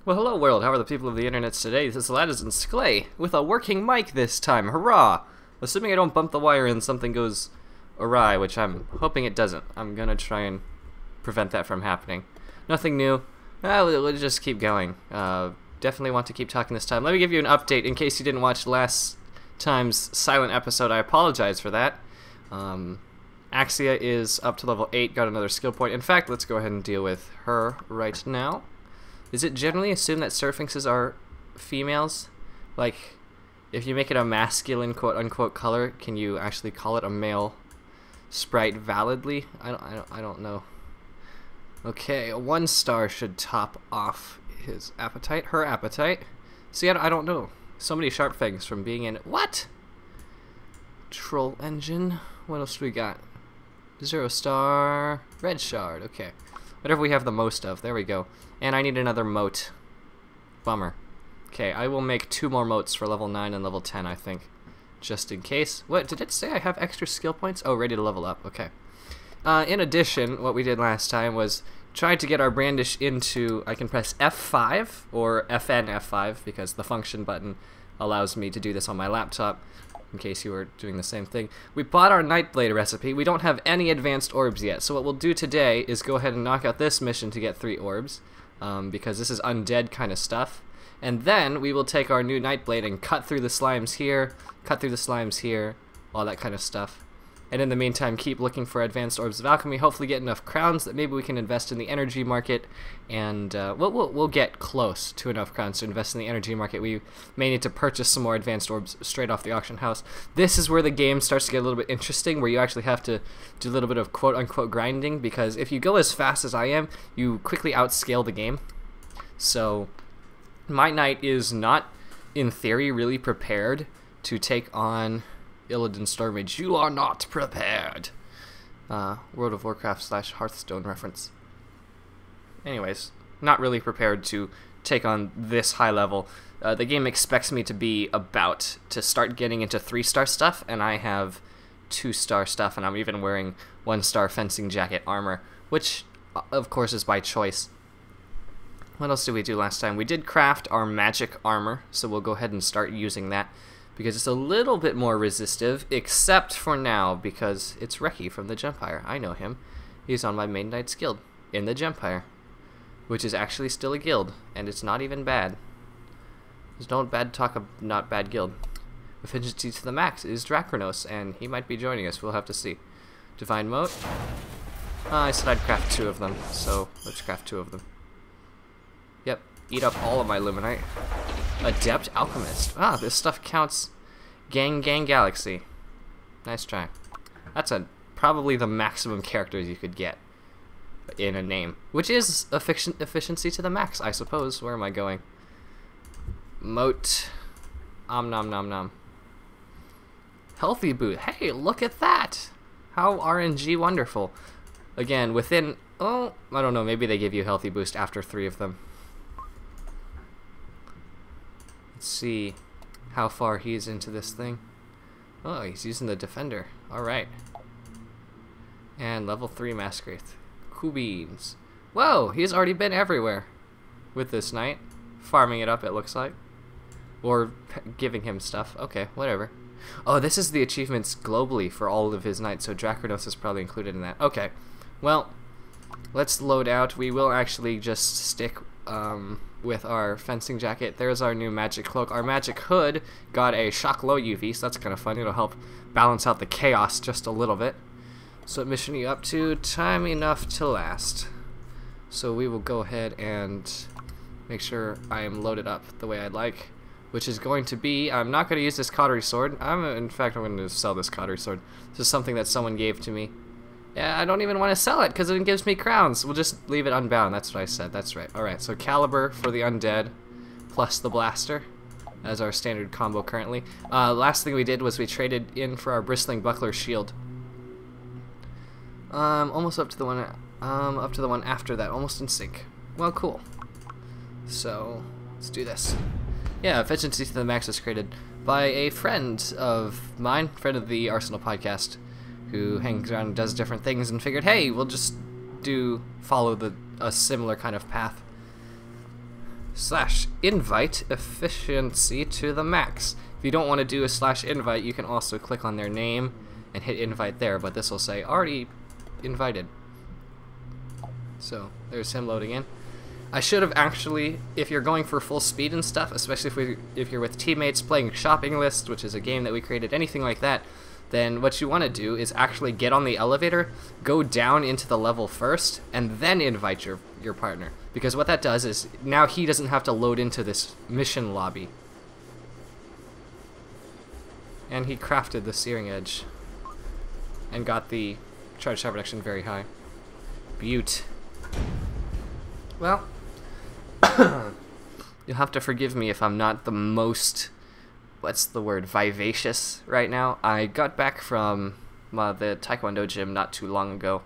Well, hello world, how are the people of the internet today? This is Latisan Clay, with a working mic this time, hurrah! Assuming I don't bump the wire and something goes awry, which I'm hoping it doesn't. I'm gonna try and prevent that from happening. Nothing new, we'll just keep going. Definitely want to keep talking this time. Let me give you an update in case you didn't watch last time's silent episode. I apologize for that. Axia is up to level 8, got another skill point. In fact, let's go ahead and deal with her right now. Is it generally assumed that Sphinxes are females? Like, if you make it a masculine quote-unquote color, can you actually call it a male sprite validly? I don't know. Okay, a 1 star should top off his appetite, her appetite. See, I don't know. So many sharp things from being in... What? Troll engine. What else do we got? 0 star. Red shard. Okay. Whatever we have the most of. There we go. And I need another moat. Bummer. Okay, I will make 2 more moats for level 9 and level 10, I think. Just in case. What, did it say I have extra skill points? Oh, ready to level up. Okay. In addition, what we did last time was try to get our brandish into... I can press F5 or FN F5 because the function button allows me to do this on my laptop. In case you were doing the same thing. We bought our Nightblade recipe. We don't have any advanced orbs yet, so what we'll do today is go ahead and knock out this mission to get 3 orbs, because this is undead kind of stuff. And then we will take our new Nightblade and cut through the slimes here, all that kind of stuff. And in the meantime, keep looking for advanced orbs of alchemy, hopefully get enough crowns that maybe we can invest in the energy market, and we'll get close to enough crowns to invest in the energy market. We may need to purchase some more advanced orbs straight off the auction house. This is where the game starts to get a little bit interesting, where you actually have to do a little bit of quote-unquote grinding, because if you go as fast as I am, you quickly outscale the game. So my knight is not, in theory, really prepared to take on Illidan Stormage. You are not prepared. World of Warcraft / Hearthstone reference. Anyways, not really prepared to take on this high level. The game expects me to be about to start getting into 3-star stuff, and I have 2-star stuff, and I'm even wearing 1-star fencing jacket armor, which of course is by choice. What else did we do last time? We did craft our magic armor, so we'll go ahead and start using that, because it's a little bit more resistive, except for now, because it's Reki from the Gempire. I know him. He's on my main knight's guild, in the Gempire, which is actually still a guild, and it's not even bad. There's no bad talk of not bad guild. Efficiency to the max is Draconos, and he might be joining us. We'll have to see. Divine Moat. I said I'd craft 2 of them, so let's craft 2 of them. Yep, eat up all of my Luminite. Adept Alchemist. Ah, this stuff counts. Gang Galaxy. Nice try. That's probably the maximum characters you could get in a name, which is efficiency to the max, I suppose. Where am I going? Moat. Nom nom nom. Healthy boot. Hey, look at that! How RNG wonderful. Again, within... Oh, I don't know. Maybe they give you healthy boost after 3 of them. See how far he's into this thing. Oh, he's using the defender. Alright. And level 3 Masquerath. Beams. Whoa, he's already been everywhere with this knight. Farming it up, it looks like. Or giving him stuff. Okay, whatever. Oh, this is the achievements globally for all of his knights, so Draconos is probably included in that. Okay, well, let's load out. We will actually just stick with our fencing jacket. There's our new magic cloak. Our magic hood got a shock low UV, so that's kind of fun. It'll help balance out the chaos just a little bit. So what mission are you up to? Time enough to last. So we will go ahead and make sure I am loaded up the way I'd like, which is going to be, I'm not going to use this cautery sword. In fact, I'm going to sell this cautery sword. This is something that someone gave to me. Yeah, I don't even want to sell it because it gives me crowns. We'll just leave it unbound. That's what I said. That's right. Alright, so Caliber for the undead plus the blaster as our standard combo currently. Last thing we did was we traded in for our bristling buckler shield. Almost up to the one after that, almost in sync. Well, cool. So let's do this. Yeah, efficiency to the max is created by a friend of mine, friend of the Arsenal podcast, who hangs around and does different things, and figured, hey, we'll just follow a similar kind of path. /invite efficiency to the max. If you don't want to do a /invite, you can also click on their name and hit invite there, but this will say already invited. So there's him loading in. I should have actually, if you're going for full speed and stuff, especially if you're with teammates playing Shopping List, which is a game that we created, anything like that, then what you want to do is actually get on the elevator, go down into the level first, and then invite your partner. Because what that does is now he doesn't have to load into this mission lobby. And he crafted the searing edge and got the charge shot reduction very high. Beaut. Well, you'll have to forgive me if I'm not the most, what's the word, vivacious right now. I got back from the Taekwondo gym not too long ago.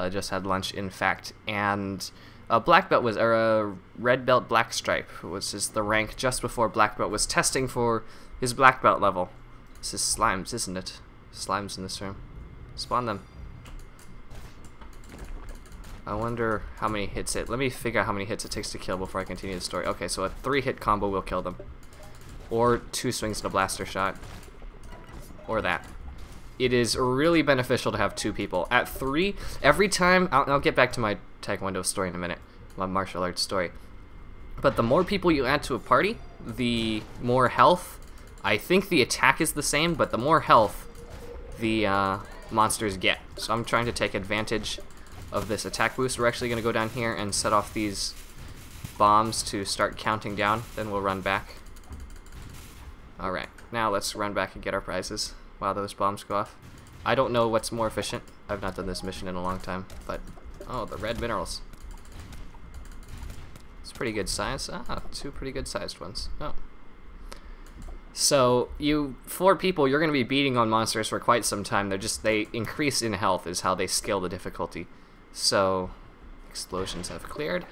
Just had lunch, in fact, and a black belt was, or a red belt black stripe, which is the rank just before black belt, was testing for his black belt level. This is slimes, isn't it? Slimes in this room. Spawn them. I wonder how many hits it. Let me figure out how many hits it takes to kill before I continue the story. Okay, so a 3-hit combo will kill them. Or 2 swings and a blaster shot. Or that. It is really beneficial to have 2 people. At 3, every time, I'll get back to my Taekwondo story in a minute, my martial arts story. But the more people you add to a party, the more health. I think the attack is the same, but the more health the monsters get. So I'm trying to take advantage of this attack boost. We're actually going to go down here and set off these bombs to start counting down, then we'll run back. Alright, now let's run back and get our prizes while those bombs go off. I don't know what's more efficient. I've not done this mission in a long time, but oh, the red minerals. It's pretty good size. Ah, 2 pretty good sized ones. Oh. So, 4 people, you're going to be beating on monsters for quite some time. They increase in health is how they scale the difficulty. So, explosions have cleared.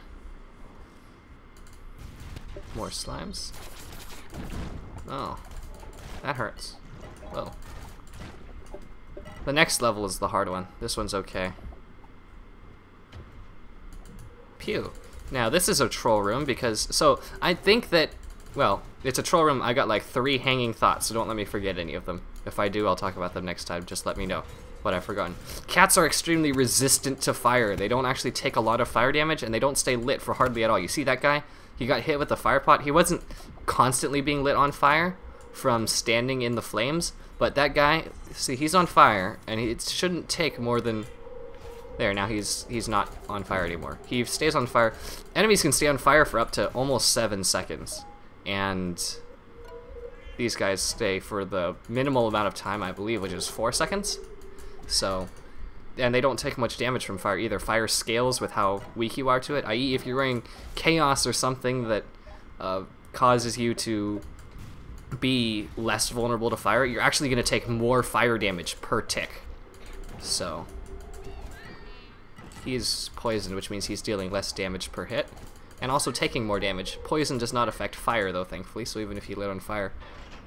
More slimes. Oh, that hurts. Whoa. The next level is the hard one. This one's okay. Pew. Now, this is a troll room because, so, I think that, well, it's a troll room. I got like 3 hanging thoughts, so don't let me forget any of them. If I do, I'll talk about them next time. Just let me know what I've forgotten. Cats are extremely resistant to fire. They don't actually take a lot of fire damage, and they don't stay lit for hardly at all. You see that guy? He got hit with the fire pot. He wasn't constantly being lit on fire from standing in the flames, but that guy, see, he's on fire, and it shouldn't take more than... There, now he's not on fire anymore. He stays on fire. Enemies can stay on fire for up to almost 7 seconds. And these guys stay for the minimal amount of time, I believe, which is 4 seconds. So, and they don't take much damage from fire either. Fire scales with how weak you are to it, i.e. if you're wearing chaos or something that causes you to be less vulnerable to fire, you're actually going to take more fire damage per tick. So, he's poisoned, which means he's dealing less damage per hit. And also taking more damage. Poison does not affect fire, though, thankfully, so even if he lit on fire,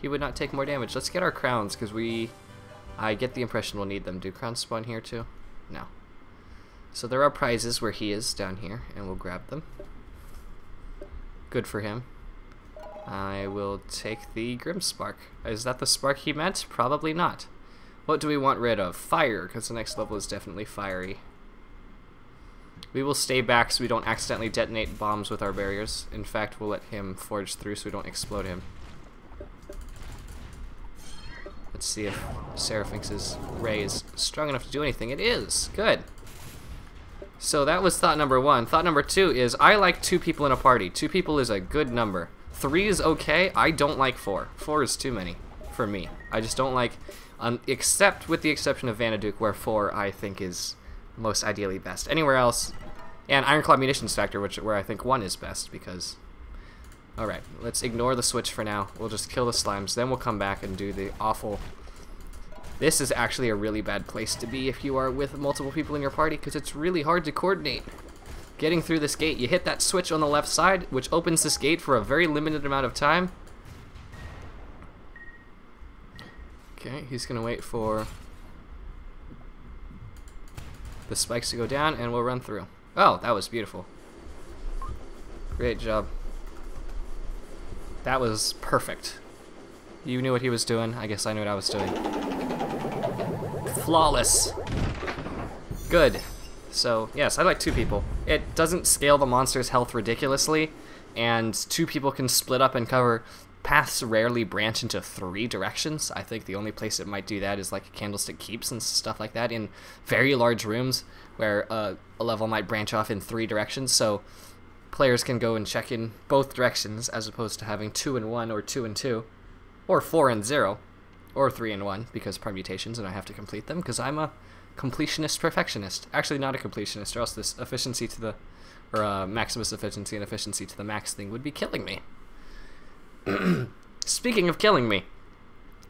he would not take more damage. Let's get our crowns, because I get the impression we'll need them. Do crowns spawn here, too? No. So there are prizes where he is, down here, and we'll grab them. Good for him. I will take the Grim Spark. Is that the spark he meant? Probably not. What do we want rid of? Fire, because the next level is definitely fiery. We will stay back so we don't accidentally detonate bombs with our barriers. In fact, we'll let him forge through so we don't explode him. Let's see if Seraphix's ray is strong enough to do anything. It is! Good! So that was thought number 1. Thought number 2 is I like 2 people in a party. 2 people is a good number. 3 is okay. I don't like 4. 4 is too many for me. I just don't like, except with the exception of Vanaduk, where 4 I think is most ideally best. Anywhere else, and Ironclad Munitions Factor, where I think 1 is best, because... Alright, let's ignore the switch for now. We'll just kill the slimes, then we'll come back and do the awful... This is actually a really bad place to be if you are with multiple people in your party, because it's really hard to coordinate. Getting through this gate, you hit that switch on the left side, which opens this gate for a very limited amount of time. Okay, he's gonna wait for the spikes to go down, and we'll run through. Oh, that was beautiful. Great job. That was perfect. You knew what he was doing. I guess I knew what I was doing. Flawless. Good. So, yes, I like 2 people. It doesn't scale the monster's health ridiculously, and 2 people can split up and cover. Paths rarely branch into 3 directions. I think the only place it might do that is like Candlestick Keeps and stuff like that in very large rooms where a level might branch off in 3 directions. So players can go and check in both directions as opposed to having 2 and 1 or 2 and 2 or 4 and 0 or 3 and 1 because permutations and I have to complete them because I'm a completionist perfectionist. Actually not a completionist, or else this efficiency to the Maximus-Efficiency and efficiency to the max thing would be killing me. Speaking of killing me,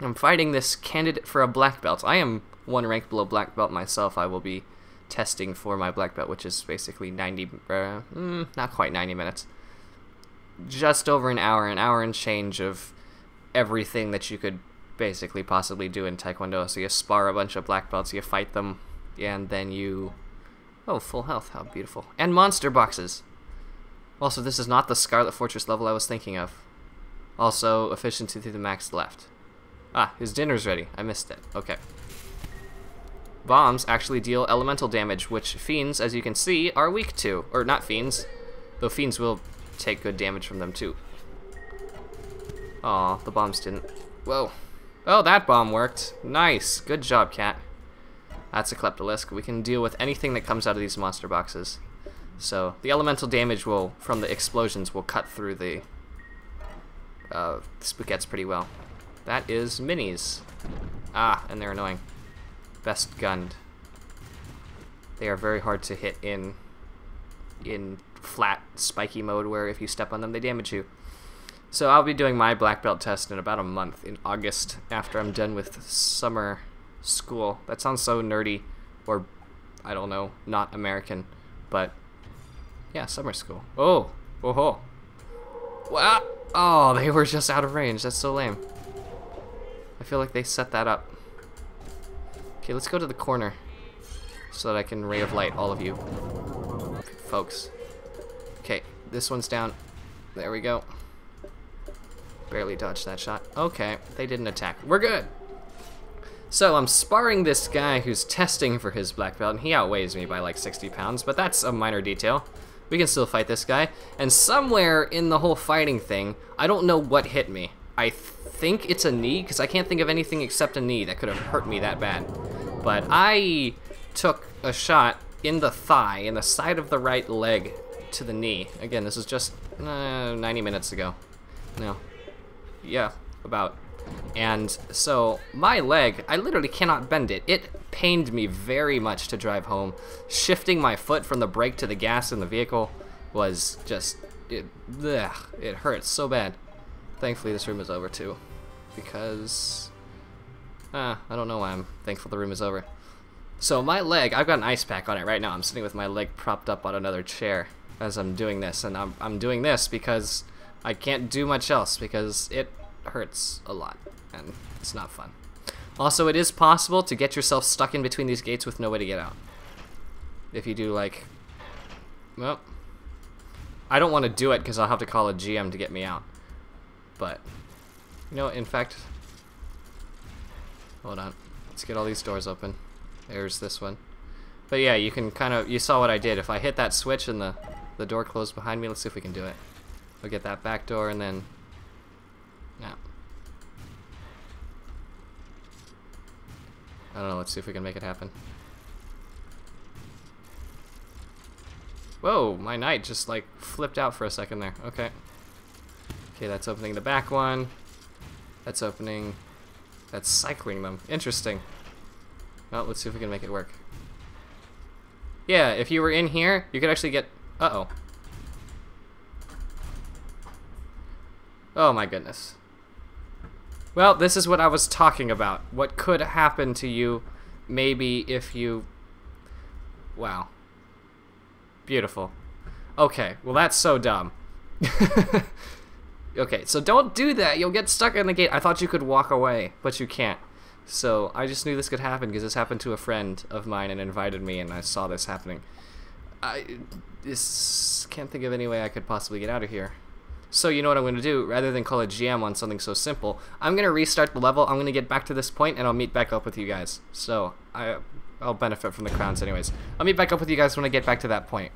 I'm fighting this candidate for a black belt. I am 1 rank below black belt myself. I will be testing for my black belt, which is basically 90, not quite 90 minutes. Just over an hour and change of everything that you could basically possibly do in Taekwondo. So you spar a bunch of black belts, you fight them, and then you... Oh, full health, how beautiful. And monster boxes. Also, this is not the Scarlet Fortress level I was thinking of. Also, efficiency to the max left. Ah, his dinner's ready. I missed it. Okay. Bombs actually deal elemental damage, which fiends, as you can see, are weak to. Or not fiends, though fiends will take good damage from them too. Aw, the bombs didn't. Whoa. Oh, that bomb worked. Nice. Good job, cat. That's a Kleptolisk. We can deal with anything that comes out of these monster boxes. So, the elemental damage will, from the explosions, will cut through the spaghettis pretty well. That is minis. Ah, and they're annoying. Best gunned. They are very hard to hit in flat, spiky mode where if you step on them, they damage you. So I'll be doing my black belt test in about a month, in August, after I'm done with summer school. That sounds so nerdy, or, I don't know, not American, but, yeah, summer school. Oh, oh, wow. Oh, they were just out of range. That's so lame. I feel like they set that up. Okay, let's go to the corner so that I can ray of light all of you folks. Okay, this one's down. There we go. Barely dodged that shot. Okay, they didn't attack. We're good. So I'm sparring this guy who's testing for his black belt, and he outweighs me by like 60 pounds, but that's a minor detail. We can still fight this guy. And somewhere in the whole fighting thing, I don't know what hit me. I think it's a knee, because I can't think of anything except a knee that could have hurt me that bad. But I took a shot in the thigh, in the side of the right leg to the knee. Again, this is just 90 minutes ago. No. Yeah, about. And so my leg, I literally cannot bend it. It pained me very much to drive home. Shifting my foot from the brake to the gas in the vehicle was just, it hurts so bad. Thankfully this room is over too, because I don't know why I'm thankful the room is over. So my leg, I've got an ice pack on it right now. I'm sitting with my leg propped up on another chair as I'm doing this, and I'm doing this because I can't do much else because it hurts a lot and it's not fun. Also, it is possible to get yourself stuck in between these gates with no way to get out. If you do like, well, I don't want to do it because I'll have to call a GM to get me out. But, you know, in fact, hold on. Let's get all these doors open. There's this one. But yeah, you can kind of, you saw what I did. If I hit that switch and the door closed behind me, let's see if we can do it. We'll get that back door and then, yeah. I don't know, let's see if we can make it happen. Whoa, my knight just like flipped out for a second there. Okay. Okay, that's opening the back one. That's opening, that's cycling them. Interesting. Well, let's see if we can make it work. Yeah, if you were in here, you could actually get, uh-oh. Oh my goodness. Well, this is what I was talking about. What could happen to you, maybe if you... Wow. Beautiful. Okay, well that's so dumb. Okay, so don't do that. You'll get stuck in the gate. I thought you could walk away, but you can't. So I just knew this could happen because this happened to a friend of mine and invited me, and I saw this happening. I can't think of any way I could possibly get out of here. So you know what I'm going to do? Rather than call a GM on something so simple, I'm going to restart the level. I'm going to get back to this point, and I'll meet back up with you guys. So I'll benefit from the crowns anyways. I'll meet back up with you guys when I get back to that point.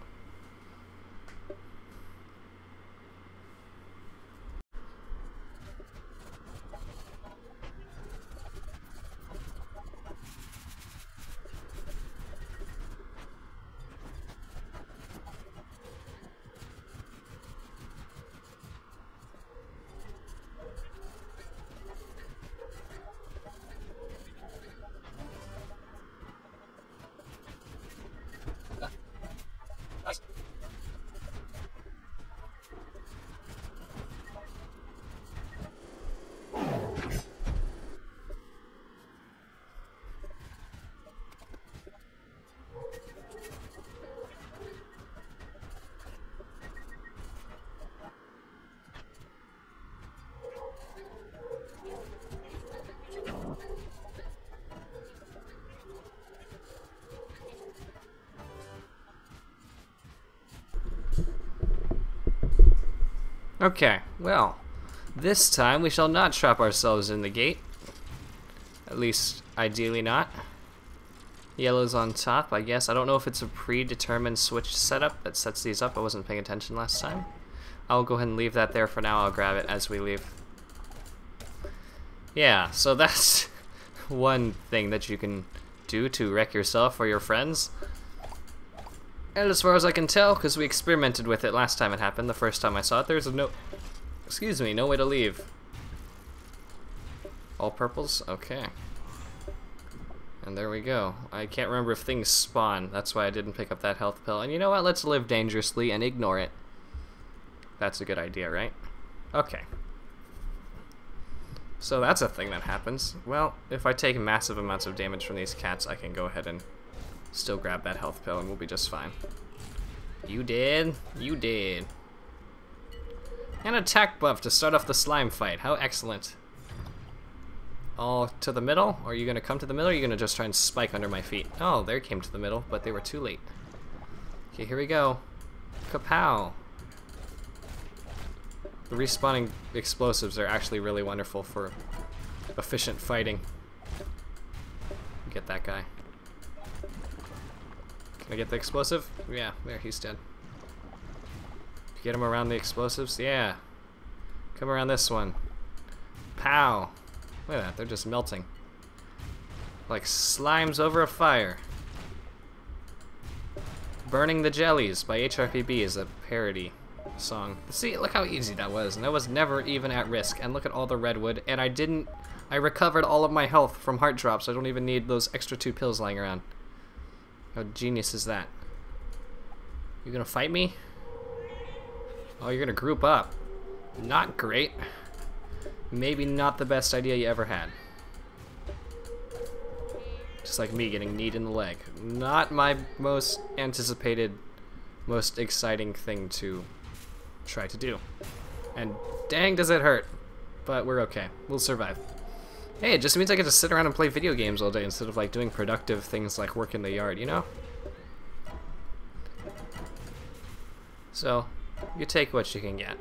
Okay, well, this time we shall not trap ourselves in the gate. At least, ideally not. Yellow's on top, I guess. I don't know if it's a predetermined switch setup that sets these up. I wasn't paying attention last time. I'll go ahead and leave that there for now. I'll grab it as we leave. Yeah, so that's one thing that you can do to wreck yourself or your friends. And as far as I can tell, because we experimented with it last time it happened, the first time I saw it, there's no way to leave. All purples? Okay. And there we go. I can't remember if things spawn. That's why I didn't pick up that health pill. And you know what? Let's live dangerously and ignore it. That's a good idea, right? Okay. So that's a thing that happens. Well, if I take massive amounts of damage from these cats, I can go ahead and still grab that health pill and we'll be just fine. You did? You did. An attack buff to start off the slime fight. How excellent. All to the middle? Or are you going to come to the middle, or are you going to just try and spike under my feet? Oh, they came to the middle, but they were too late. Okay, here we go. Kapow. The respawning explosives are actually really wonderful for efficient fighting. Get that guy. Can I get the explosive? Yeah, there, he's dead. Get him around the explosives? Yeah. Come around this one. Pow. Look at that, they're just melting. Like slimes over a fire. Burning the Jellies by HRPB is a parody song. See, look how easy that was, and I was never even at risk. And look at all the redwood, and I recovered all of my health from heart drops. I don't even need those extra 2 pills lying around. How genius is that? You gonna fight me? Oh, you're gonna group up. Not great. Maybe not the best idea you ever had. Just like me getting kneed in the leg. Not my most anticipated, most exciting thing to try to do. And dang does it hurt. But we're okay. We'll survive. Hey, it just means I get to sit around and play video games all day instead of like doing productive things like work in the yard, you know? So, you take what you can get.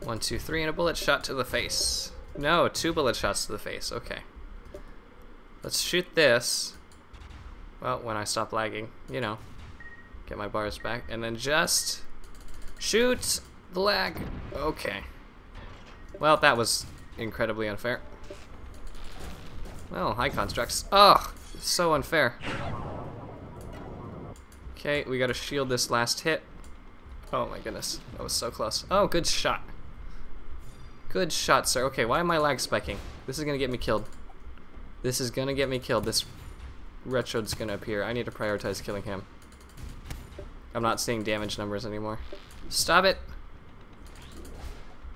1, 2, 3, and a bullet shot to the face. No, 2 bullet shots to the face. Okay. Let's shoot this. Well, when I stop lagging, you know. Get my bars back, and then just shoot the lag. Okay. Well, that was incredibly unfair. Well, high constructs. Oh, so unfair. Okay, we gotta shield this last hit. Oh my goodness, that was so close. Oh, good shot. Good shot, sir. Okay, why am I lag spiking? This is gonna get me killed. This is gonna get me killed. This Retro's gonna appear. I need to prioritize killing him. I'm not seeing damage numbers anymore. Stop it!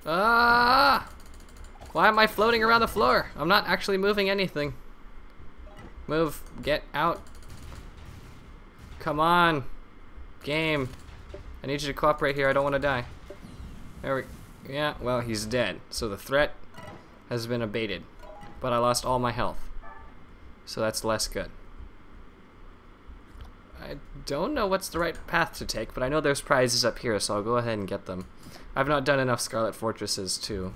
Ah! Why am I floating around the floor? I'm not actually moving anything. Move. Get out. Come on. Game. I need you to cooperate here. I don't want to die. There we... Yeah, well, he's dead. So the threat has been abated. But I lost all my health. So that's less good. I don't know what's the right path to take, but I know there's prizes up here, so I'll go ahead and get them. I've not done enough Scarlet Fortresses to...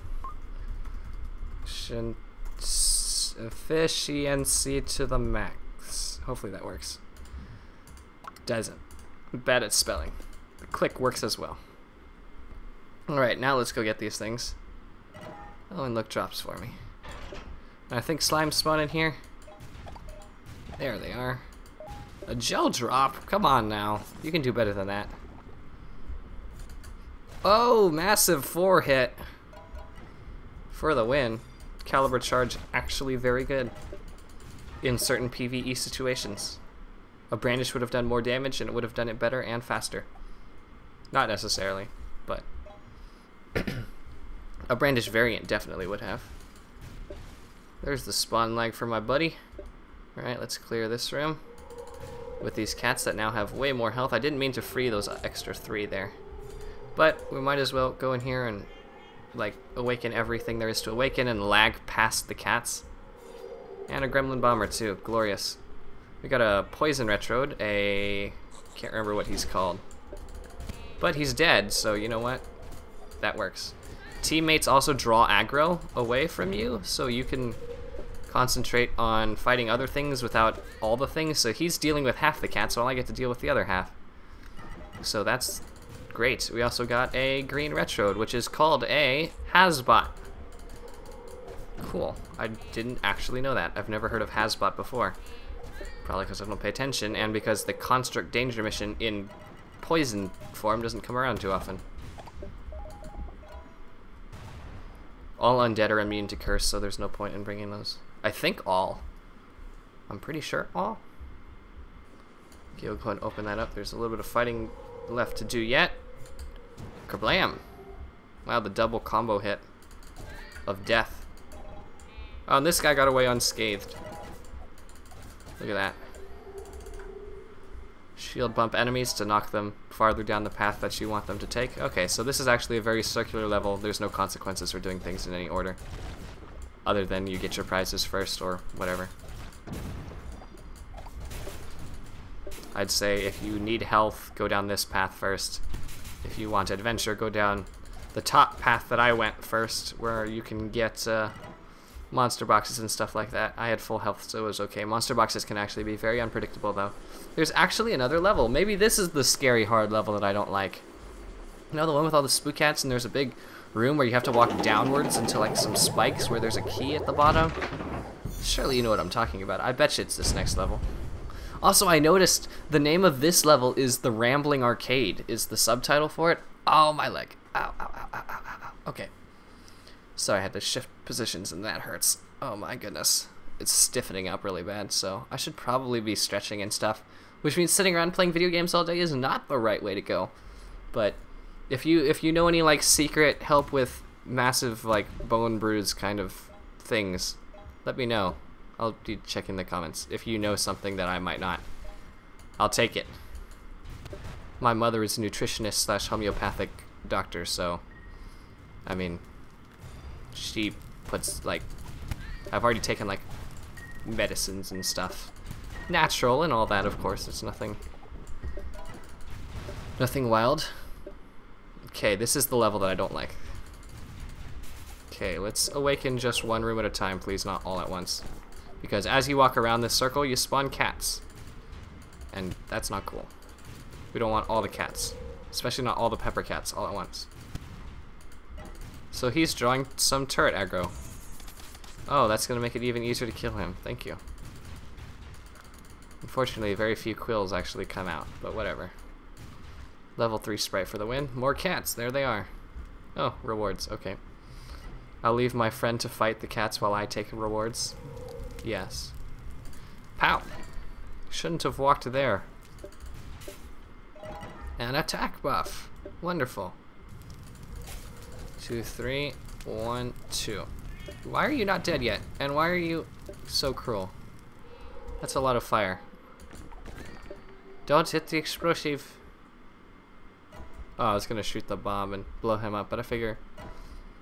Efficiency to the max. Hopefully that works. Doesn't. I'm bad at spelling. The click works as well. Alright, now let's go get these things. Oh, and look, drops for me. And I think slimes spawn in here. There they are. A gel drop? Come on now. You can do better than that. Oh, massive 4 hit. For the win. Caliber charge actually very good. In certain PvE situations. A brandish would have done more damage and it would have done it better and faster. Not necessarily, but a brandish variant definitely would have. There's the spawn lag for my buddy. Alright, let's clear this room. With these cats that now have way more health. I didn't mean to free those extra 3 there. But we might as well go in here and like awaken everything there is to awaken and lag past the cats. And a gremlin bomber too. Glorious. We got a poison retrode, can't remember what he's called. But he's dead, so you know what? That works. Teammates also draw aggro away from you, so you can concentrate on fighting other things without all the things. So he's dealing with half the cats, so I get to deal with the other half. So that's great. We also got a green retrode, which is called a Hasbot. Cool. I didn't actually know that. I've never heard of Hasbot before. Probably because I don't pay attention, and because the Construct Danger mission in poison form doesn't come around too often. All undead are immune to curse, so there's no point in bringing those. I think all. I'm pretty sure all. Okay, we'll go ahead and open that up. There's a little bit of fighting left to do yet. Kablam! Wow, the double combo hit of death. Oh, and this guy got away unscathed. Look at that. Shield bump enemies to knock them farther down the path that you want them to take. Okay, so this is actually a very circular level. There's no consequences for doing things in any order. Other than you get your prizes first or whatever. I'd say if you need health, go down this path first. If you want adventure, go down the top path that I went first, where you can get monster boxes and stuff like that. I had full health, so it was okay. Monster boxes can actually be very unpredictable, though. There's actually another level. Maybe this is the scary hard level that I don't like. You know, the one with all the spook cats, and there's a big room where you have to walk downwards into like some spikes where there's a key at the bottom? Surely you know what I'm talking about. I bet you it's this next level. Also, I noticed the name of this level is The Rambling Arcade, is the subtitle for it. Oh, my leg. Ow, ow, ow, ow, ow, ow. Okay. Sorry, I had to shift positions and that hurts. Oh my goodness. It's stiffening up really bad, so I should probably be stretching and stuff. Which means sitting around playing video games all day is not the right way to go. But if you know any like secret help with massive like bone bruise kind of things, let me know. I'll be checking the comments. If you know something that I might not, I'll take it. My mother is a nutritionist slash homeopathic doctor, so I mean, she puts like, I've already taken like medicines and stuff, natural and all that. Of course, it's nothing wild. Okay, this is the level that I don't like. Okay, let's awaken just one room at a time, please, not all at once. Because as you walk around this circle, you spawn cats. And that's not cool. We don't want all the cats. Especially not all the pepper cats all at once. So he's drawing some turret aggro. Oh, that's going to make it even easier to kill him. Thank you. Unfortunately, very few quills actually come out, but whatever. Level 3 sprite for the win. More cats, there they are. Oh, rewards, okay. I'll leave my friend to fight the cats while I take rewards. Yes. Pow! Shouldn't have walked there. An attack buff. Wonderful. 2, 3, 1, 2. Why are you not dead yet? And why are you so cruel? That's a lot of fire. Don't hit the explosive. Oh, I was gonna shoot the bomb and blow him up, but I figure,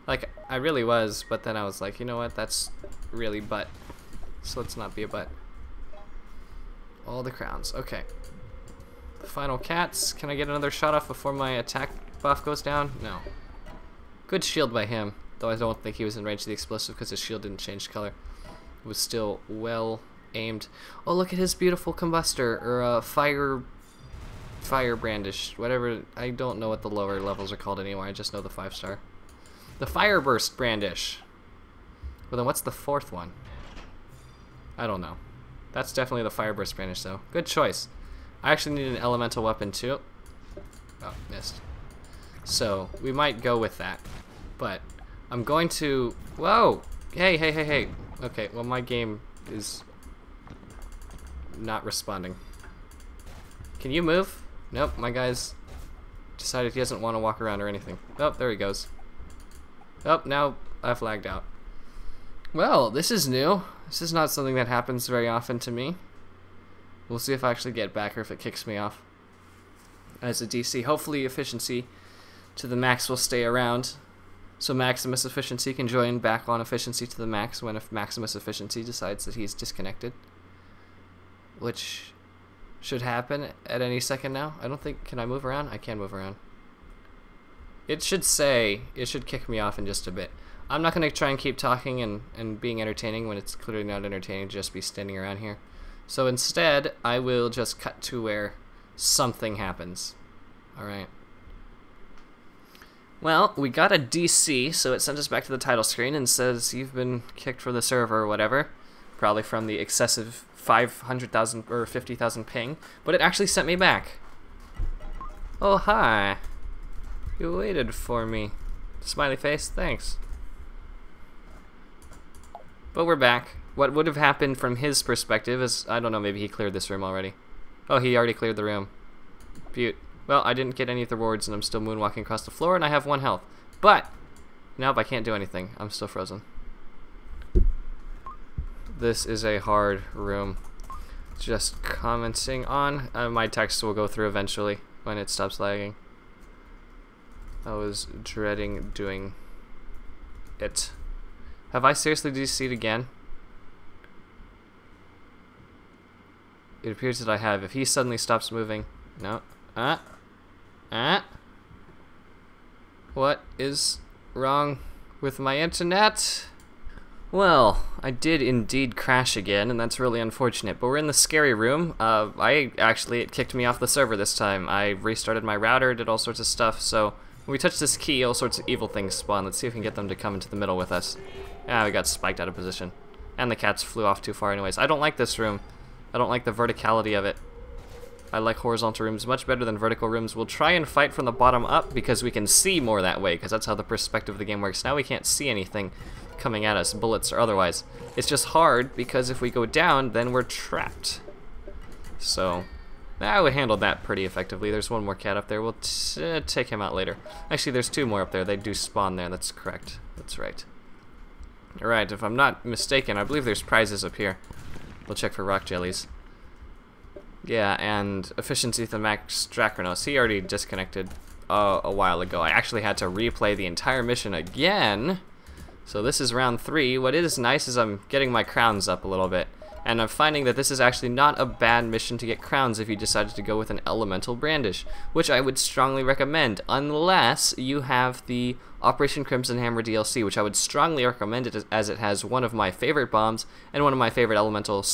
like, I really was, but then I was like, you know what, that's really butt. So let's not be a butt. All the crowns, okay. The final cats. Can I get another shot off before my attack buff goes down? No. Good shield by him, though I don't think he was in range of the explosive because his shield didn't change color. It was still well aimed. Oh, look at his beautiful combustor, or fire brandish, whatever. I don't know what the lower levels are called anymore. I just know the 5-star. The fire burst brandish. Well, then what's the 4th one? I don't know. That's definitely the fire burst brandish, though. Good choice. I actually need an elemental weapon too. Oh, missed. So we might go with that, but I'm going to. Whoa! Hey, hey, hey, hey. Okay, well, my game is not responding. Can you move? Nope, my guy's decided he doesn't want to walk around or anything. Oh, there he goes. Oh, now I've lagged out. Well, this is new. This is not something that happens very often to me. We'll see if I actually get back or if it kicks me off. As a DC, hopefully efficiency to the max will stay around. So Maximus-Efficiency can join back on efficiency to the max when if Maximus-Efficiency decides that he's disconnected. Which should happen at any second now. I don't think, can I move around? I can move around. It should kick me off in just a bit. I'm not going to try and keep talking and being entertaining when it's clearly not entertaining to just be standing around here. So instead, I will just cut to where something happens. Alright. Well, we got a DC, so it sent us back to the title screen and says you've been kicked from the server or whatever. Probably from the excessive 500,000 or 50,000 ping. But it actually sent me back. Oh, hi. You waited for me. Smiley face, thanks. But we're back. What would have happened from his perspective is, I don't know, maybe he cleared this room already. Oh, he already cleared the room. Beaut. Well, I didn't get any of the rewards and I'm still moonwalking across the floor and I have 1 health. But, nope, I can't do anything. I'm still frozen. This is a hard room. Just commenting on. My text will go through eventually when it stops lagging. I was dreading doing it. Have I seriously DC'd again? It appears that I have. If he suddenly stops moving. No. What is wrong with my internet? Well, I did indeed crash again, and that's really unfortunate. But we're in the scary room. It kicked me off the server this time. I restarted my router, did all sorts of stuff, so when we touch this key, all sorts of evil things spawn. Let's see if we can get them to come into the middle with us. Ah, we got spiked out of position. And the cats flew off too far anyways. I don't like this room. I don't like the verticality of it. I like horizontal rooms much better than vertical rooms. We'll try and fight from the bottom up because we can see more that way, because that's how the perspective of the game works. Now we can't see anything coming at us, bullets or otherwise. It's just hard because if we go down, then we're trapped. So, we handled that pretty effectively. There's one more cat up there. We'll take him out later. Actually, there's 2 more up there. They do spawn there. That's correct. That's right. Alright, if I'm not mistaken, I believe there's prizes up here. We'll check for rock jellies. Yeah, and efficiency to max Draconos. He already disconnected a while ago. I actually had to replay the entire mission again. So this is round 3. What is nice is I'm getting my crowns up a little bit. And I'm finding that this is actually not a bad mission to get crowns if you decided to go with an elemental brandish, which I would strongly recommend, unless you have the Operation Crimson Hammer DLC, which I would strongly recommend it as it has one of my favorite bombs and one of my favorite elemental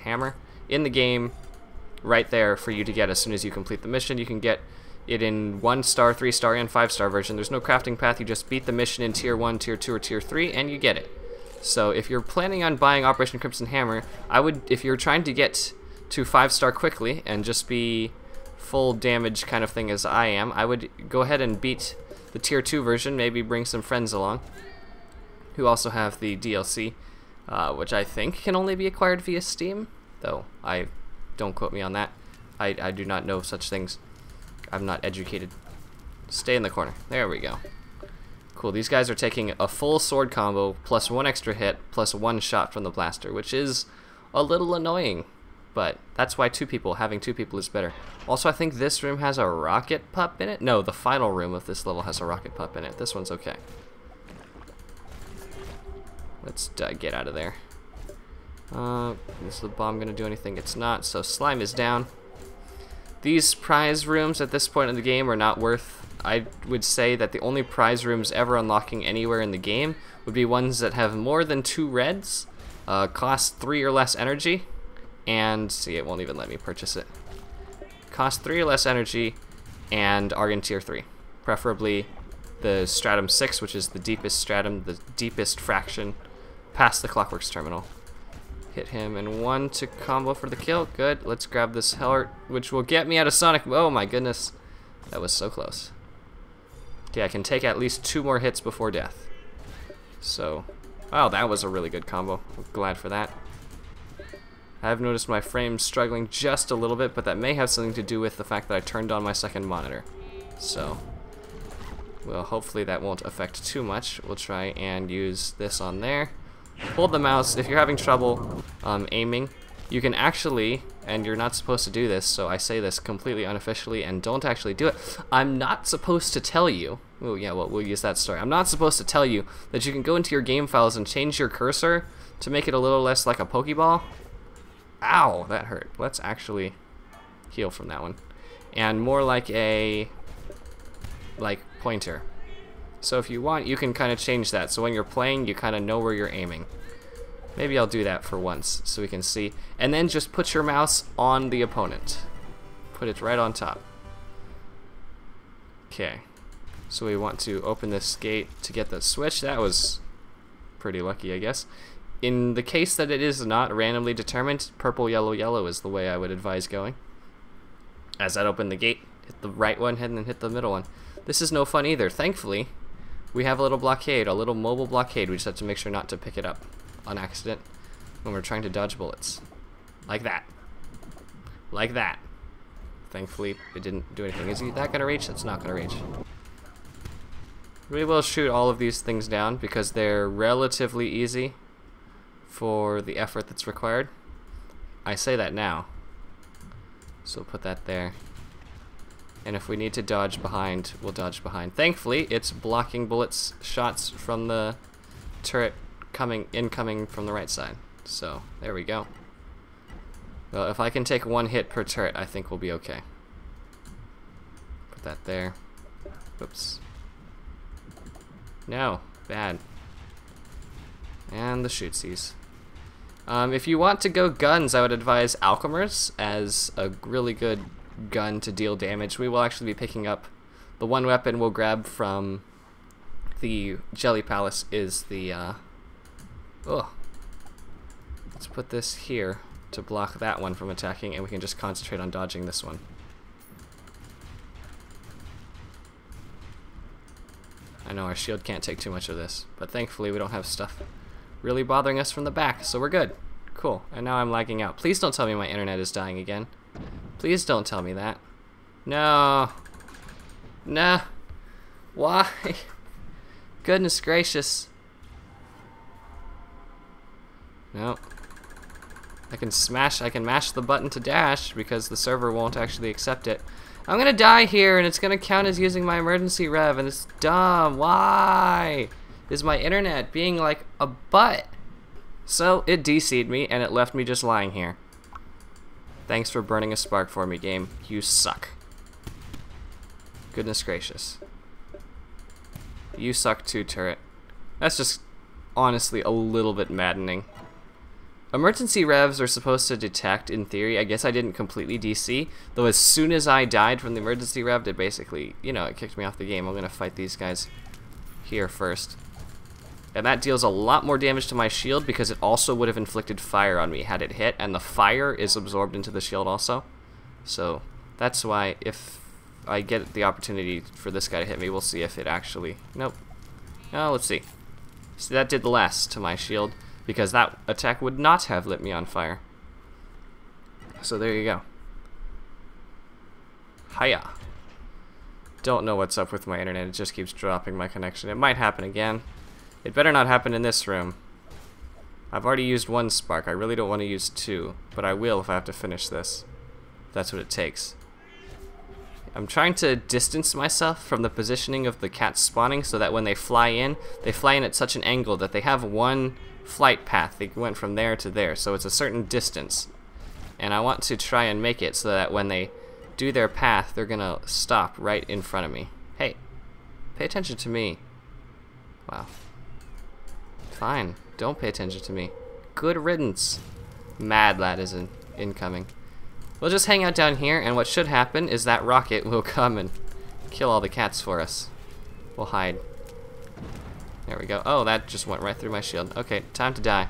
hammer, in the game right there for you to get as soon as you complete the mission. You can get it in 1-star, 3-star, and 5-star version. There's no crafting path, you just beat the mission in Tier 1, Tier 2, or Tier 3, and you get it. So if you're planning on buying Operation Crimson Hammer, I would, if you're trying to get to 5-star quickly and just be full damage kind of thing as I am, I would go ahead and beat the Tier 2 version, maybe bring some friends along who also have the DLC, which I think can only be acquired via Steam, though don't quote me on that. I do not know such things. I'm not educated. Stay in the corner. There we go. Cool, these guys are taking a full sword combo, plus 1 extra hit, plus 1 shot from the blaster, which is a little annoying. But that's why having two people is better. Also, I think this room has a rocket pup in it. No, the final room of this level has a rocket pup in it. This one's okay. Let's get out of there. Is the bomb gonna do anything? It's not, so slime is down. These prize rooms at this point in the game are not worth I would say that the only prize rooms ever unlocking anywhere in the game would be ones that have more than 2 reds, cost 3 or less energy, and see, it won't even let me purchase it. Cost 3 or less energy, and are in tier 3. Preferably the stratum 6, which is the deepest stratum, the deepest fraction, past the Clockworks terminal. Hit him in 1 to combo for the kill. Good. Let's grab this heart, which will get me out of Sonic. Oh my goodness. That was so close. Okay, I can take at least 2 more hits before death. So, wow, that was a really good combo. I'm glad for that. I've noticed my frame struggling just a little bit, but that may have something to do with the fact that I turned on my second monitor. So, well, hopefully that won't affect too much. We'll try and use this on there. Hold the mouse. If you're having trouble aiming, you can actually, and you're not supposed to do this, so I say this completely unofficially and don't actually do it. I'm not supposed to tell you, oh yeah, well, we'll use that story. I'm not supposed to tell you that you can go into your game files and change your cursor to make it a little less like a Pokeball. Ow, that hurt. Let's actually heal from that one. And more like a, pointer. So if you want, you can kind of change that. So when you're playing, you kind of know where you're aiming. Maybe I'll do that for once so we can see. And then just put your mouse on the opponent. Put it right on top. Okay. So we want to open this gate to get the switch. That was pretty lucky, I guess. In the case that it is not randomly determined, purple, yellow, yellow is the way I would advise going. As I open the gate, hit the right one and then hit the middle one. This is no fun either. Thankfully, we have a little blockade, a little mobile blockade. We just have to make sure not to pick it up on accident when we're trying to dodge bullets. Like that. Like that. Thankfully, it didn't do anything. Is that gonna reach? That's not gonna reach. We will shoot all of these things down because they're relatively easy for the effort that's required. I say that now. So we'll put that there. And if we need to dodge behind, we'll dodge behind. Thankfully, it's blocking bullets, shots from the turret incoming from the right side. So, there we go. Well, if I can take 1 hit per turret, I think we'll be okay. Put that there. Oops. No, bad. And the shootsies. If you want to go guns, I would advise Alchemers as a really good gun to deal damage. We will actually be picking up the one weapon we'll grab from the Jelly Palace is the let's put this here to block that one from attacking, and we can just concentrate on dodging this one. I know our shield can't take too much of this, but thankfully we don't have stuff really bothering us from the back, so we're good. Cool. And now I'm lagging out. Please don't tell me my internet is dying again. Please don't tell me that. No. Nah. Why? Goodness gracious. No. I can mash the button to dash because the server won't actually accept it. I'm gonna die here and it's gonna count as using my emergency rev and it's dumb. Why is my internet being like a butt? So it DC'd me and it left me just lying here. Thanks for burning a spark for me, game. You suck. Goodness gracious. You suck too, turret. That's just honestly a little bit maddening. Emergency revs are supposed to detect, in theory. I guess I didn't completely DC, though as soon as I died from the emergency rev, it basically, you know, it kicked me off the game. I'm gonna fight these guys here first. And that deals a lot more damage to my shield because it also would have inflicted fire on me had it hit, and the fire is absorbed into the shield also. So that's why if I get the opportunity for this guy to hit me, we'll see if it actually... Nope. Oh, let's see. See, that did less to my shield because that attack would not have lit me on fire. So there you go. Hiya. Don't know what's up with my internet. It just keeps dropping my connection. It might happen again. It better not happen in this room. I've already used 1 spark. I really don't want to use 2, but I will if I have to finish this. That's what it takes. I'm trying to distance myself from the positioning of the cats spawning so that when they fly in at such an angle that they have 1 flight path. They went from there to there, so it's a certain distance. And I want to try and make it so that when they do their path, they're gonna stop right in front of me. Hey. Pay attention to me. Wow. Fine. Don't pay attention to me. Good riddance. Mad Latisan incoming. We'll just hang out down here, and what should happen is that rocket will come and kill all the cats for us. We'll hide. There we go. Oh, that just went right through my shield. Okay, time to die.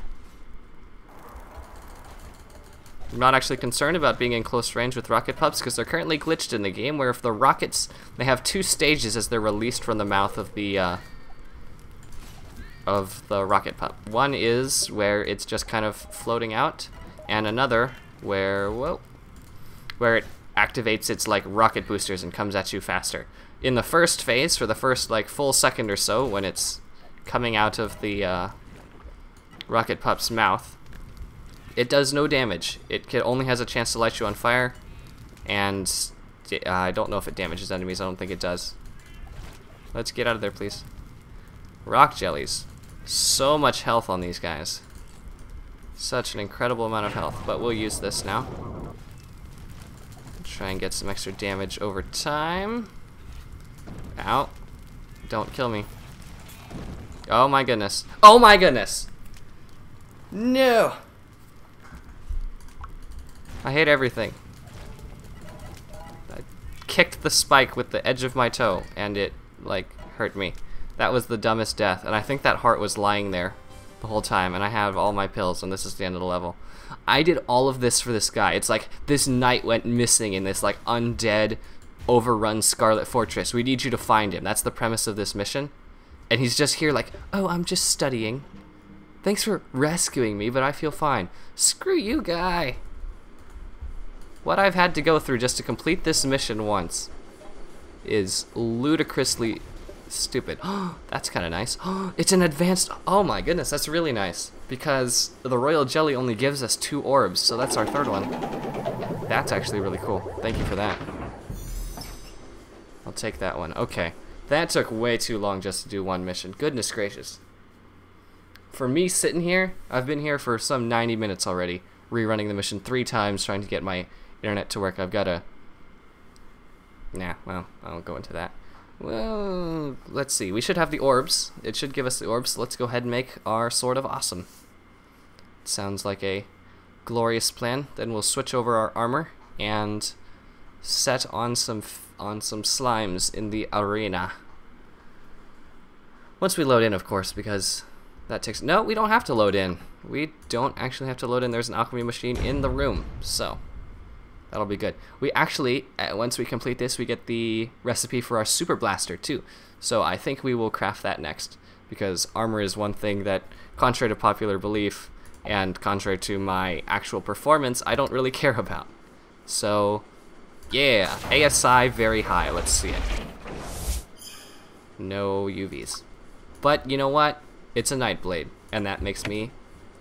I'm not actually concerned about being in close range with rocket pups because they're currently glitched in the game where if the rockets, they have two stages as they're released from the mouth of the rocket pup. One is where it's just kind of floating out, and another where, whoa, where it activates its like rocket boosters and comes at you faster. In the first phase, for the first like full second or so, when it's coming out of the rocket pup's mouth, it does no damage. It only has a chance to light you on fire, and I don't know if it damages enemies. I don't think it does. Let's get out of there, please. Rock jellies. So much health on these guys. Such an incredible amount of health, but we'll use this now. Try and get some extra damage over time. Ow. Don't kill me. Oh my goodness. Oh my goodness! No! I hate everything. I kicked the spike with the edge of my toe, and it, like, hurt me. That was the dumbest death, and I think that heart was lying there the whole time, and I have all my pills, and this is the end of the level. I did all of this for this guy. It's like this knight went missing in this, like, undead, overrun Scarlet Fortress. We need you to find him. That's the premise of this mission. And he's just here like, oh, I'm just studying. Thanks for rescuing me, but I feel fine. Screw you, guy. What I've had to go through just to complete this mission once is ludicrously stupid. That's kind of nice. It's an advanced... Oh my goodness, that's really nice. Because the royal jelly only gives us 2 orbs, so that's our 3rd one. That's actually really cool. Thank you for that. I'll take that one. Okay. That took way too long just to do one mission. Goodness gracious. For me sitting here, I've been here for some 90 minutes already, rerunning the mission 3 times, trying to get my internet to work. I've got to... Nah, well, I won't go into that. Well, let's see. We should have the orbs. It should give us the orbs. So let's go ahead and make our Sword of Awesome. Sounds like a glorious plan. Then we'll switch over our armor and set on some slimes in the arena. Once we load in, of course, because that takes... No, we don't have to load in. We don't actually have to load in. There's an alchemy machine in the room, so that'll be good. We actually, once we complete this, we get the recipe for our super blaster too. So I think we will craft that next, because armor is one thing that, contrary to popular belief and contrary to my actual performance, I don't really care about. So yeah, ASI very high. Let's see it. No UVs. But you know what? It's a Nightblade, and that makes me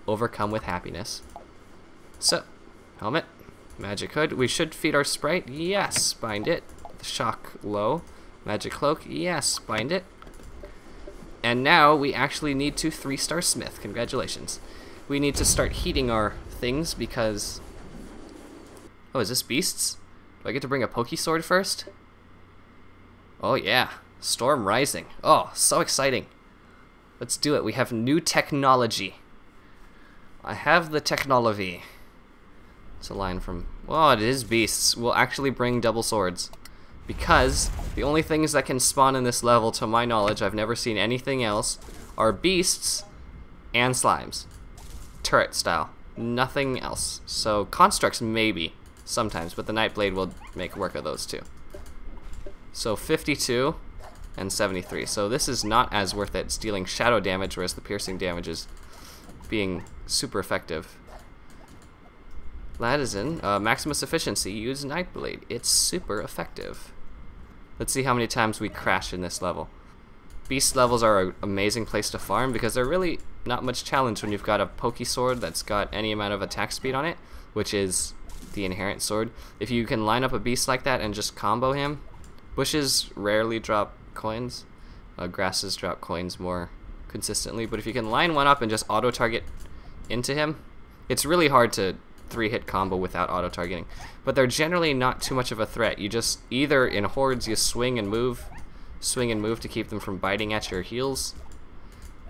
overcome with happiness. So, helmet, magic hood. We should feed our sprite. Yes, bind it. The shock low. Magic cloak. Yes, bind it. And now we actually need to 3-star smith. Congratulations. We need to start heating our things because... Oh, is this beasts? Do I get to bring a Poke Sword first? Oh yeah, Storm Rising. Oh, so exciting. Let's do it. We have new technology. I have the technology. It's a line from... Oh, it is beasts. We'll actually bring double swords. Because the only things that can spawn in this level, to my knowledge, I've never seen anything else, are beasts and slimes. Turret style. Nothing else. So constructs maybe. Sometimes, but the Nightblade will make work of those too. So 52 and 73. So this is not as worth it. It's dealing shadow damage, whereas the piercing damage is being super effective. Latisan, Maximus-Efficiency, use Nightblade. It's super effective. Let's see how many times we crash in this level. Beast levels are an amazing place to farm because they're really not much challenge when you've got a Poke Sword that's got any amount of attack speed on it, which is the inherent sword. If you can line up a beast like that and just combo him, bushes rarely drop coins. Grasses drop coins more consistently, but if you can line one up and just auto-target into him, it's really hard to 3-hit combo without auto-targeting. But they're generally not too much of a threat. You just, either in hordes you swing and move swing and move to keep them from biting at your heels.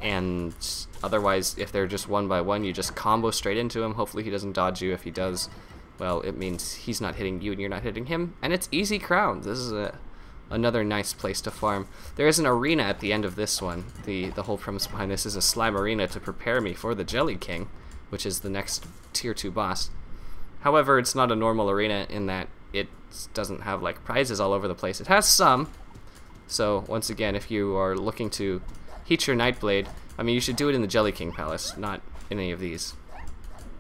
And otherwise, if they're just one by one, you just combo straight into him. Hopefully he doesn't dodge you. If he does, well, it means he's not hitting you and you're not hitting him. And it's easy crowns. This is another nice place to farm. There is an arena at the end of this one. The whole premise behind this is a slime arena to prepare me for the Jelly King, which is the next tier 2 boss. However, it's not a normal arena in that it doesn't have like prizes all over the place. It has some. So once again, if you are looking to heat your Nightblade, I mean, you should do it in the Jelly King Palace, not in any of these,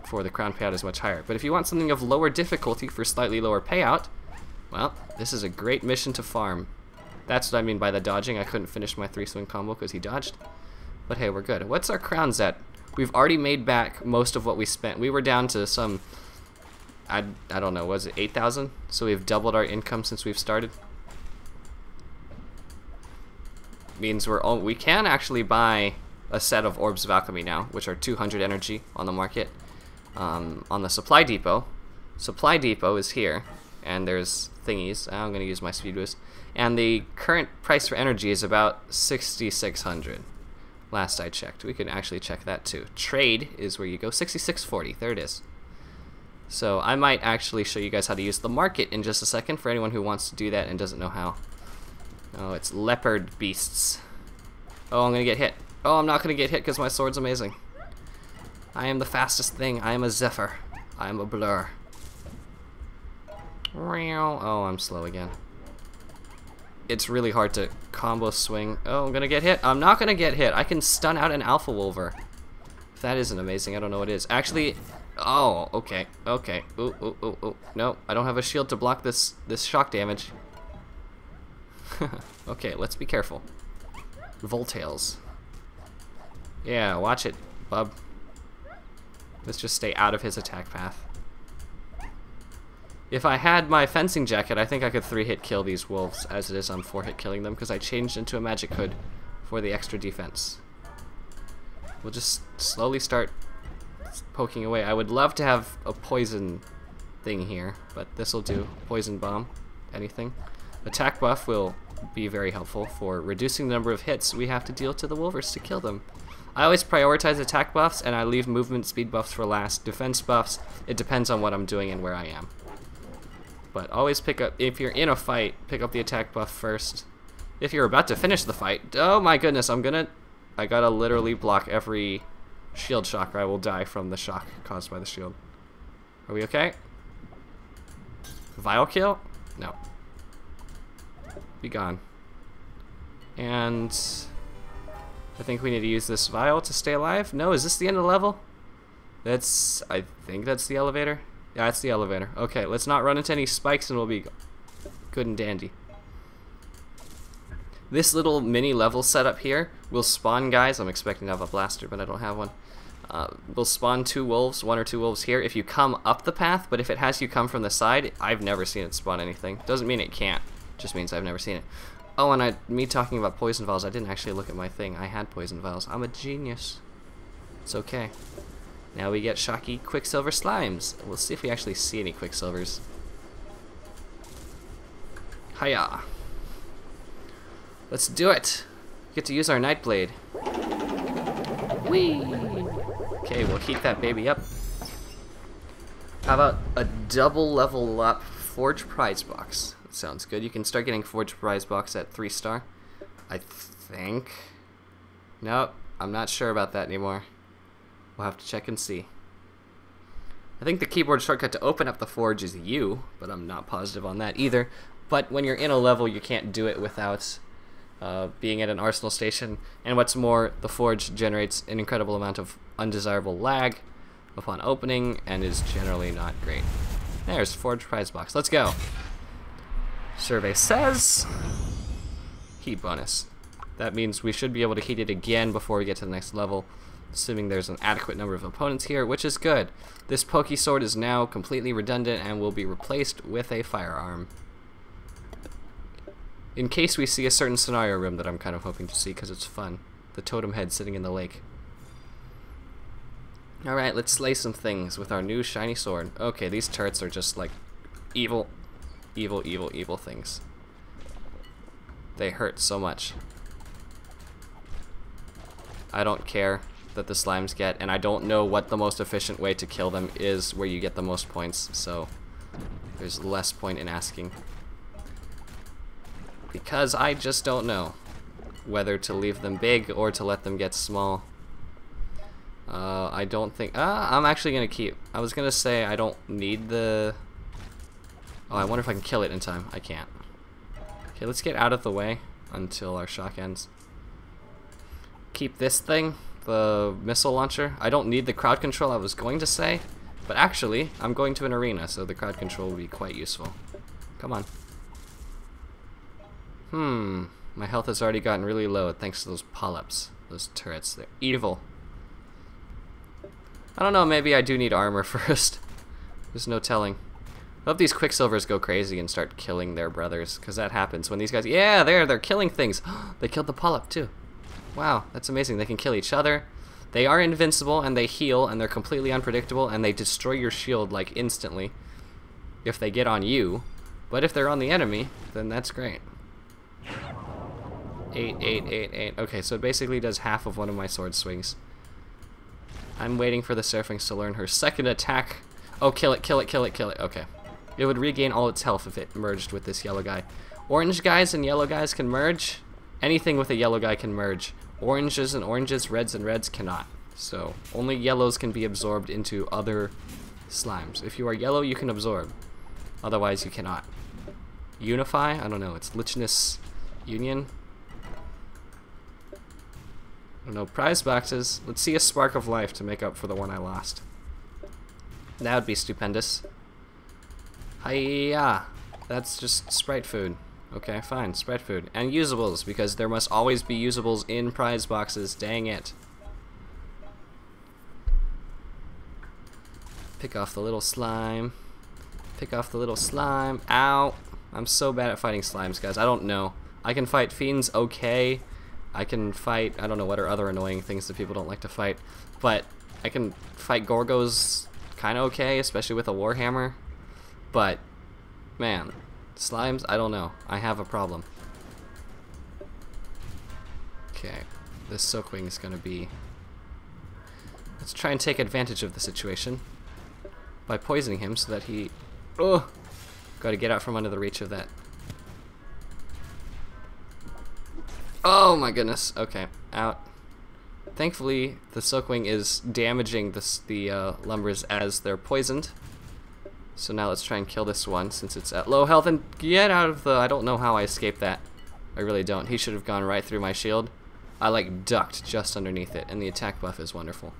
for the crown payout is much higher. But if you want something of lower difficulty for slightly lower payout, well, this is a great mission to farm. That's what I mean by the dodging. I couldn't finish my 3-swing combo because he dodged. But hey, we're good. What's our crowns at? We've already made back most of what we spent. We were down to some, I don't know, was it 8,000? So we've doubled our income since we've started. Means we can actually buy a set of Orbs of Alchemy now, which are 200 energy on the market. On the Supply Depot. Supply Depot is here, and there's thingies. I'm going to use my speed boost. And the current price for energy is about 6,600. Last I checked. We can actually check that too. Trade is where you go. 6,640. There it is. So I might actually show you guys how to use the market in just a second for anyone who wants to do that and doesn't know how. Oh, it's leopard beasts. Oh, I'm gonna get hit. Oh, I'm not gonna get hit because my sword's amazing. I am the fastest thing. I am a Zephyr. I am a blur. Oh, I'm slow again. It's really hard to combo swing. Oh, I'm gonna get hit. I'm not gonna get hit. I can stun out an Alpha Wolver. If that isn't amazing, I don't know what is. Actually, oh, okay, okay. Ooh, ooh, ooh, ooh. No, I don't have a shield to block this shock damage. Okay, let's be careful. Voltails. Yeah, watch it, bub. Let's just stay out of his attack path. If I had my fencing jacket, I think I could 3-hit kill these wolves. As it is, I'm 4-hit killing them because I changed into a magic hood for the extra defense. We'll just slowly start poking away. I would love to have a poison thing here, but this will do. Poison bomb, anything. Attack buff will be very helpful for reducing the number of hits we have to deal to the wolvers to kill them. I always prioritize attack buffs and I leave movement speed buffs for last. Defense buffs, it depends on what I'm doing and where I am. But always pick up, if you're in a fight, pick up the attack buff first. If you're about to finish the fight, oh my goodness, I gotta literally block every shield shock or I will die from the shock caused by the shield. Are we okay? Vile kill? No. Be gone. And I think we need to use this vial to stay alive. No, is this the end of the level? I think that's the elevator. Yeah, it's the elevator. Okay, let's not run into any spikes and we'll be good and dandy. This little mini level setup here will spawn guys. I'm expecting to have a blaster, but I don't have one. We'll spawn 2 wolves, 1 or 2 wolves here if you come up the path, but if it has you come from the side, I've never seen it spawn anything. Doesn't mean it can't. Just means I've never seen it. Oh, and me talking about poison vials, I didn't actually look at my thing. I had poison vials. I'm a genius. It's okay. Now we get shocky Quicksilver slimes. We'll see if we actually see any Quicksilvers. Hiya. Let's do it. Get to use our Nightblade. Whee! Okay, we'll heat that baby up. How about a double level up Forge Prize Box? Sounds good. You can start getting Forge Prize Box at 3-star. I think. Nope, I'm not sure about that anymore. We'll have to check and see. I think the keyboard shortcut to open up the Forge is U, but I'm not positive on that either. But when you're in a level, you can't do it without being at an arsenal station. And what's more, the Forge generates an incredible amount of undesirable lag upon opening and is generally not great. There's Forge Prize Box. Let's go. Survey says heat bonus. That means we should be able to heat it again before we get to the next level, assuming there's an adequate number of opponents here, which is good. This pokey sword is now completely redundant and will be replaced with a firearm. In case we see a certain scenario room that I'm kind of hoping to see because it's fun. The totem head sitting in the lake. Alright, let's slay some things with our new shiny sword. Okay, these turrets are just like evil, evil, evil, evil things. They hurt so much. I don't care that the slimes get, and I don't know what the most efficient way to kill them is where you get the most points, so there's less point in asking. Because I just don't know whether to leave them big or to let them get small. I don't think... I'm actually going to keep... I was going to say I don't need the... Oh, I wonder if I can kill it in time. I can't. Okay, let's get out of the way until our shock ends. Keep this thing, the missile launcher. I don't need the crowd control, I was going to say, but actually, I'm going to an arena, so the crowd control will be quite useful. Come on. My health has already gotten really low thanks to those polyps, those turrets. They're evil. I don't know, maybe I do need armor first. There's no telling. I hope these Quicksilvers go crazy and start killing their brothers, because that happens when these guys... Yeah, they're killing things. They killed the polyp, too. Wow, that's amazing. They can kill each other. They are invincible, and they heal, and they're completely unpredictable, and they destroy your shield, like, instantly if they get on you. But if they're on the enemy, then that's great. 8, 8, 8, 8. Okay, so it basically does half of one of my sword swings. I'm waiting for the Seraphinx to learn her second attack. Oh, kill it, kill it, kill it, kill it. Okay. It would regain all its health if it merged with this yellow guy. Orange guys and yellow guys can merge. Anything with a yellow guy can merge. Oranges and oranges, reds and reds cannot. So only yellows can be absorbed into other slimes. If you are yellow, you can absorb. Otherwise, you cannot. Unify? I don't know. It's Lichness Union. I don't know. Prize boxes. Let's see a spark of life to make up for the one I lost. That would be stupendous. Hiya! That's just sprite food. Okay, fine, sprite food. And usables, because there must always be usables in prize boxes, dang it. Pick off the little slime. Pick off the little slime. Ow! I'm so bad at fighting slimes, guys. I don't know. I can fight fiends okay. I can fight, I don't know what are other annoying things that people don't like to fight. But I can fight Gorgos kinda okay, especially with a Warhammer. But, man... Slimes? I don't know. I have a problem. Okay. This Soakwing is gonna be... Let's try and take advantage of the situation by poisoning him so that he... Oh! Gotta get out from under the reach of that. Oh my goodness. Okay. Out. Thankfully, the Soakwing is damaging the lumbers as they're poisoned. So now let's try and kill this one since it's at low health and get out of the... I don't know how I escaped that. I really don't. He should have gone right through my shield. I like ducked just underneath it, and the attack buff is wonderful.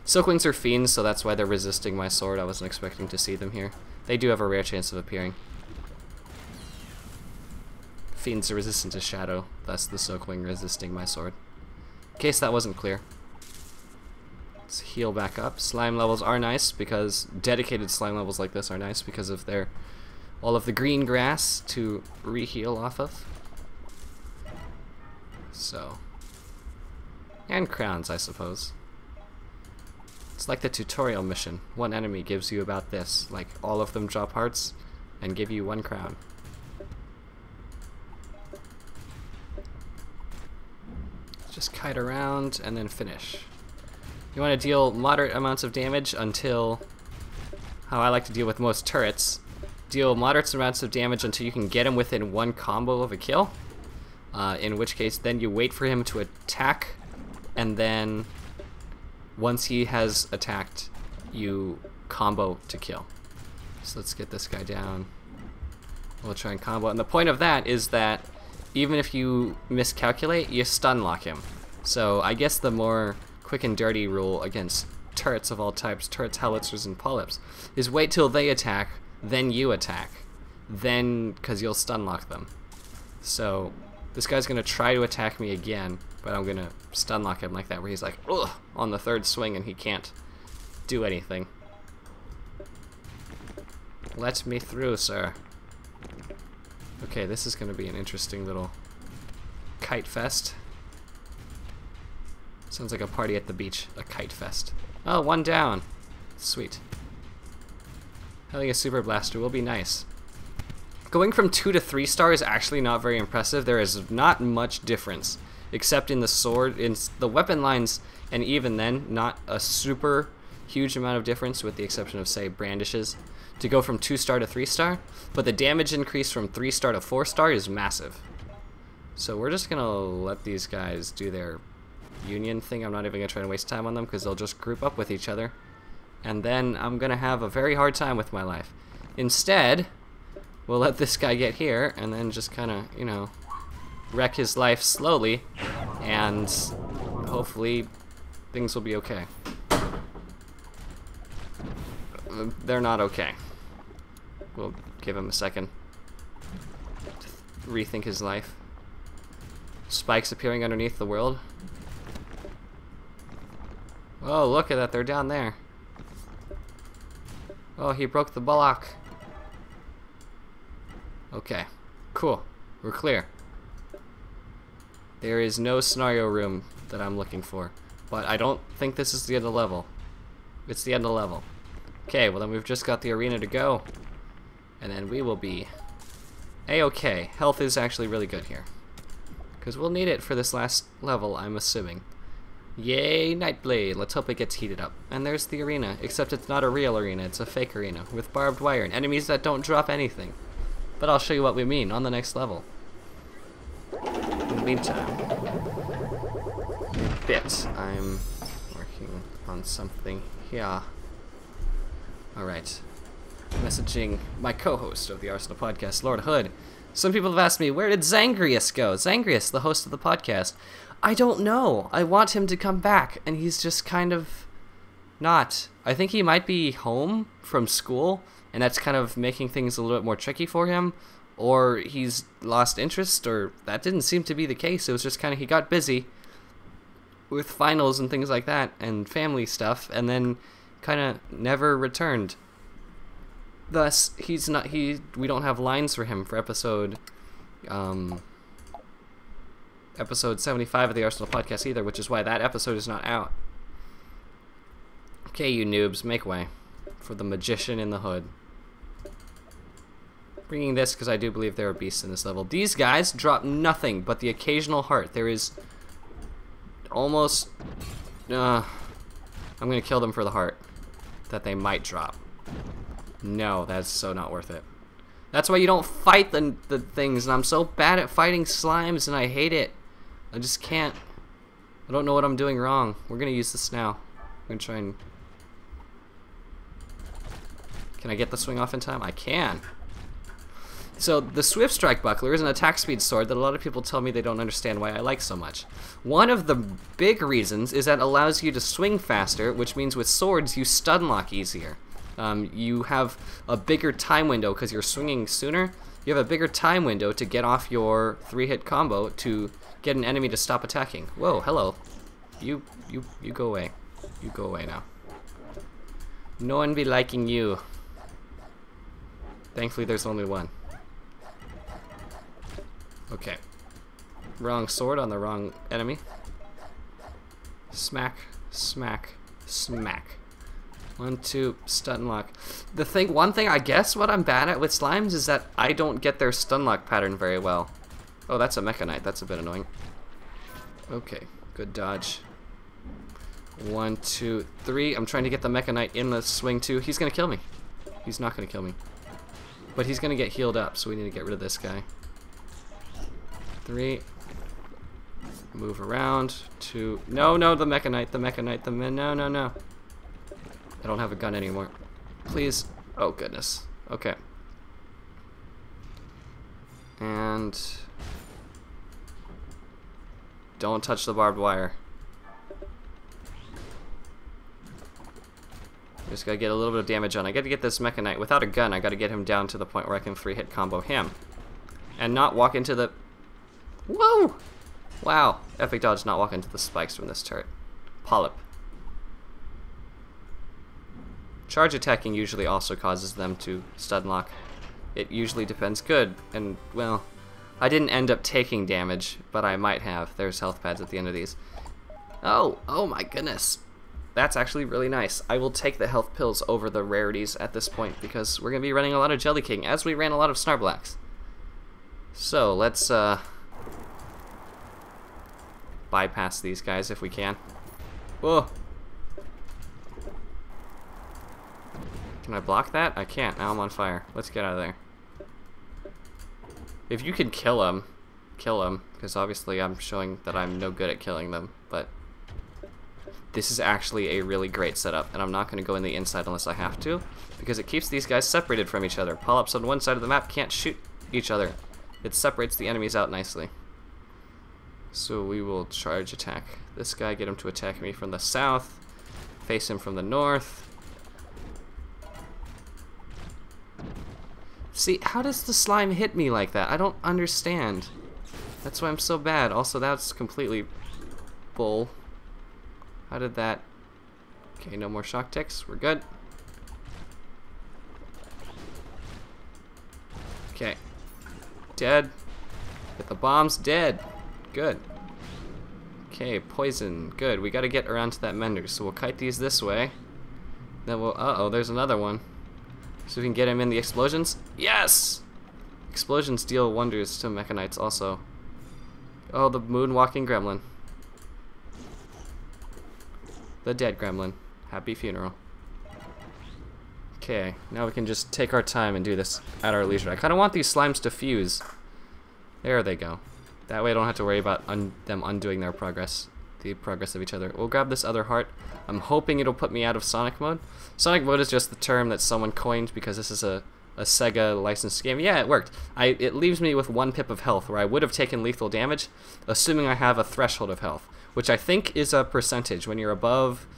Soakwings are fiends, so that's why they're resisting my sword. I wasn't expecting to see them here. They do have a rare chance of appearing. Fiends are resistant to shadow, thus the Soakwing resisting my sword. In case that wasn't clear. Let's heal back up. Slime levels are nice because dedicated slime levels like this are nice because of their all of the green grass to re-heal off of. So, and crowns, I suppose. It's like the tutorial mission. One enemy gives you about this, like all of them drop hearts and give you one crown. Just kite around and then finish. You want to deal moderate amounts of damage until, how I like to deal with most turrets, deal moderate amounts of damage until you can get him within one combo of a kill, in which case then you wait for him to attack, and then once he has attacked, you combo to kill. So let's get this guy down. We'll try and combo, and the point of that is that even if you miscalculate, you stun lock him. So I guess the more quick and dirty rule against turrets of all types, turrets, howitzers, and polyps, is wait till they attack, then you attack. Then, because you'll stun lock them. So, this guy's going to try to attack me again, but I'm going to stun lock him like that, where he's like, ugh, on the third swing and he can't do anything. Let me through, sir. Okay, this is going to be an interesting little kite fest. Sounds like a party at the beach, a kite fest. Oh, one down. Sweet. Having a super blaster will be nice. Going from 2 to 3 star is actually not very impressive. There is not much difference, except in the sword, in the weapon lines, and even then, not a super huge amount of difference, with the exception of, say, brandishes, to go from 2 star to 3 star. But the damage increase from 3 star to 4 star is massive. So we're just gonna let these guys do their union thing. I'm not even gonna try to waste time on them because they'll just group up with each other, and then I'm gonna have a very hard time with my life. Instead, we'll let this guy get here and then just kind of, you know, wreck his life slowly, and hopefully things will be okay. They're not okay. We'll give him a second to rethink his life. Spikes appearing underneath the world. Oh, look at that, they're down there. Oh, he broke the bullock. Okay, cool. We're clear. There is no scenario room that I'm looking for, but I don't think this is the end of the level. It's the end of the level. Okay, well then we've just got the arena to go, and then we will be a-okay. Health is actually really good here, because we'll need it for this last level, I'm assuming. Yay, Nightblade. Let's hope it gets heated up. And there's the arena, except it's not a real arena, it's a fake arena, with barbed wire and enemies that don't drop anything. But I'll show you what we mean on the next level. In the meantime, I'm working on something here. Alright. Messaging my co-host of the Arsenal podcast, Lord Hood. Some people have asked me, where did Zangrius go? Zangrius, the host of the podcast. I don't know. I want him to come back, and he's just kind of not. I think he might be home from school, and that's kind of making things a little bit more tricky for him, or he's lost interest, or that didn't seem to be the case. It was just kind of he got busy with finals and things like that, and family stuff, and then kind of never returned. Thus, we don't have lines for him for episode 75 of the Arsenal podcast either, which is why that episode is not out. Okay, you noobs, make way for the magician in the hood. Bringing this because I do believe there are beasts in this level. These guys drop nothing but the occasional heart. There is almost... I'm going to kill them for the heart that they might drop. No, that's so not worth it. That's why you don't fight the things, and I'm so bad at fighting slimes, and I hate it. I just can't. I don't know what I'm doing wrong. We're going to use this now. I'm going to try and... Can I get the swing off in time? I can. So the Swift Strike Buckler is an attack speed sword that a lot of people tell me they don't understand why I like so much. One of the big reasons is that it allows you to swing faster, which means with swords you stun lock easier. You have a bigger time window because you're swinging sooner. You have a bigger time window to get off your 3-hit combo to get an enemy to stop attacking. Whoa, hello. You go away. You go away now. No one be liking you. Thankfully there's only one. Okay. Wrong sword on the wrong enemy. Smack, smack, smack. 1, 2, stun lock. One thing I guess what I'm bad at with slimes is that I don't get their stun lock pattern very well. Oh, that's a Mecha Knight. That's a bit annoying. Okay, good dodge. 1, 2, 3. I'm trying to get the Mecha Knight in the swing too. He's gonna kill me. He's not gonna kill me. But he's gonna get healed up, so we need to get rid of this guy. 3. Move around. 2. No, the Mecha Knight, no. I don't have a gun anymore. Please. Oh, goodness. Okay. And... don't touch the barbed wire. Just gotta get a little bit of damage on. I gotta get this Mecha Knight. Without a gun, I gotta get him down to the point where I can 3-hit combo him. And not walk into the... Whoa! Wow. Epic dodge, not walk into the spikes from this turret. Polyp. Charge attacking usually also causes them to stun lock. It usually depends. Good. And, well, I didn't end up taking damage, but I might have. There's health pads at the end of these. Oh my goodness. that's actually really nice. I will take the health pills over the rarities at this point because we're going to be running a lot of Jelly King as we ran a lot of Snarblacks. So let's bypass these guys if we can. Whoa. Can I block that? I can't. Now I'm on fire. Let's get out of there. If you can kill them, kill them, because obviously I'm showing that I'm no good at killing them, but this is actually a really great setup, and I'm not going to go in the inside unless I have to, because it keeps these guys separated from each other. Polyps on one side of the map can't shoot each other. It separates the enemies out nicely. So we will charge attack this guy, get him to attack me from the south, face him from the north. See, how does the slime hit me like that? I don't understand. That's why I'm so bad. Also, that's completely bull. How did that... Okay, no more shock ticks. We're good. Okay. Dead. Get the bombs. Dead. Good. Okay, poison. Good. We gotta get around to that mender. So we'll kite these this way. Then we'll... Uh-oh, there's another one. So we can get him in the explosions. Yes! Explosions deal wonders to Mechanites also. Oh, the moonwalking gremlin. The dead gremlin. Happy funeral. Okay, now we can just take our time and do this at our leisure. I kind of want these slimes to fuse. There they go. That way I don't have to worry about them undoing their progress. The progress of each other. We'll grab this other heart. I'm hoping it'll put me out of Sonic mode. Sonic mode is just the term that someone coined because this is a Sega licensed game. Yeah, it worked. It leaves me with 1 pip of health where I would have taken lethal damage, assuming I have a threshold of health, which I think is a percentage. When you're above,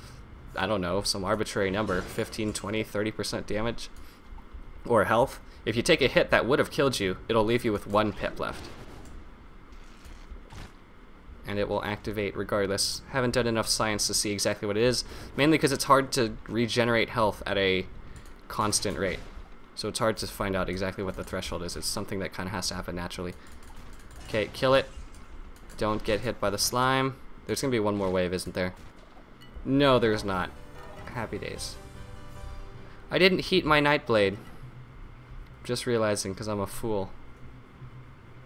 I don't know, some arbitrary number, 15, 20, 30% damage or health, if you take a hit that would have killed you, it'll leave you with 1 pip left. And it will activate regardless. Haven't done enough science to see exactly what it is, mainly because it's hard to regenerate health at a constant rate. So it's hard to find out exactly what the threshold is. It's something that kind of has to happen naturally. Okay, kill it. Don't get hit by the slime. There's going to be one more wave, isn't there? No, there's not. Happy days. I didn't heat my Nightblade. Just realizing, because I'm a fool.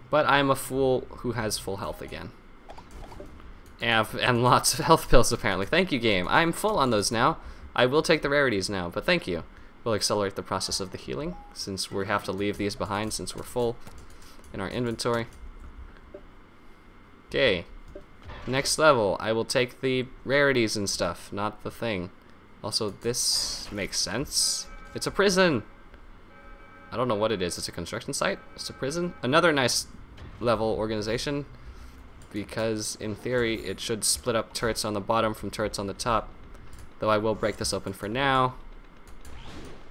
But I'm a fool who has full health again. And lots of health pills, apparently. Thank you, game. I'm full on those now. I will take the rarities now, but thank you. We'll accelerate the process of the healing, since we have to leave these behind, since we're full in our inventory. Okay. Next level, I will take the rarities and stuff, not the thing. Also, this makes sense. It's a prison! I don't know what it is. It's a construction site? It's a prison? Another nice level organization, because in theory it should split up turrets on the bottom from turrets on the top. Though I will break this open for now,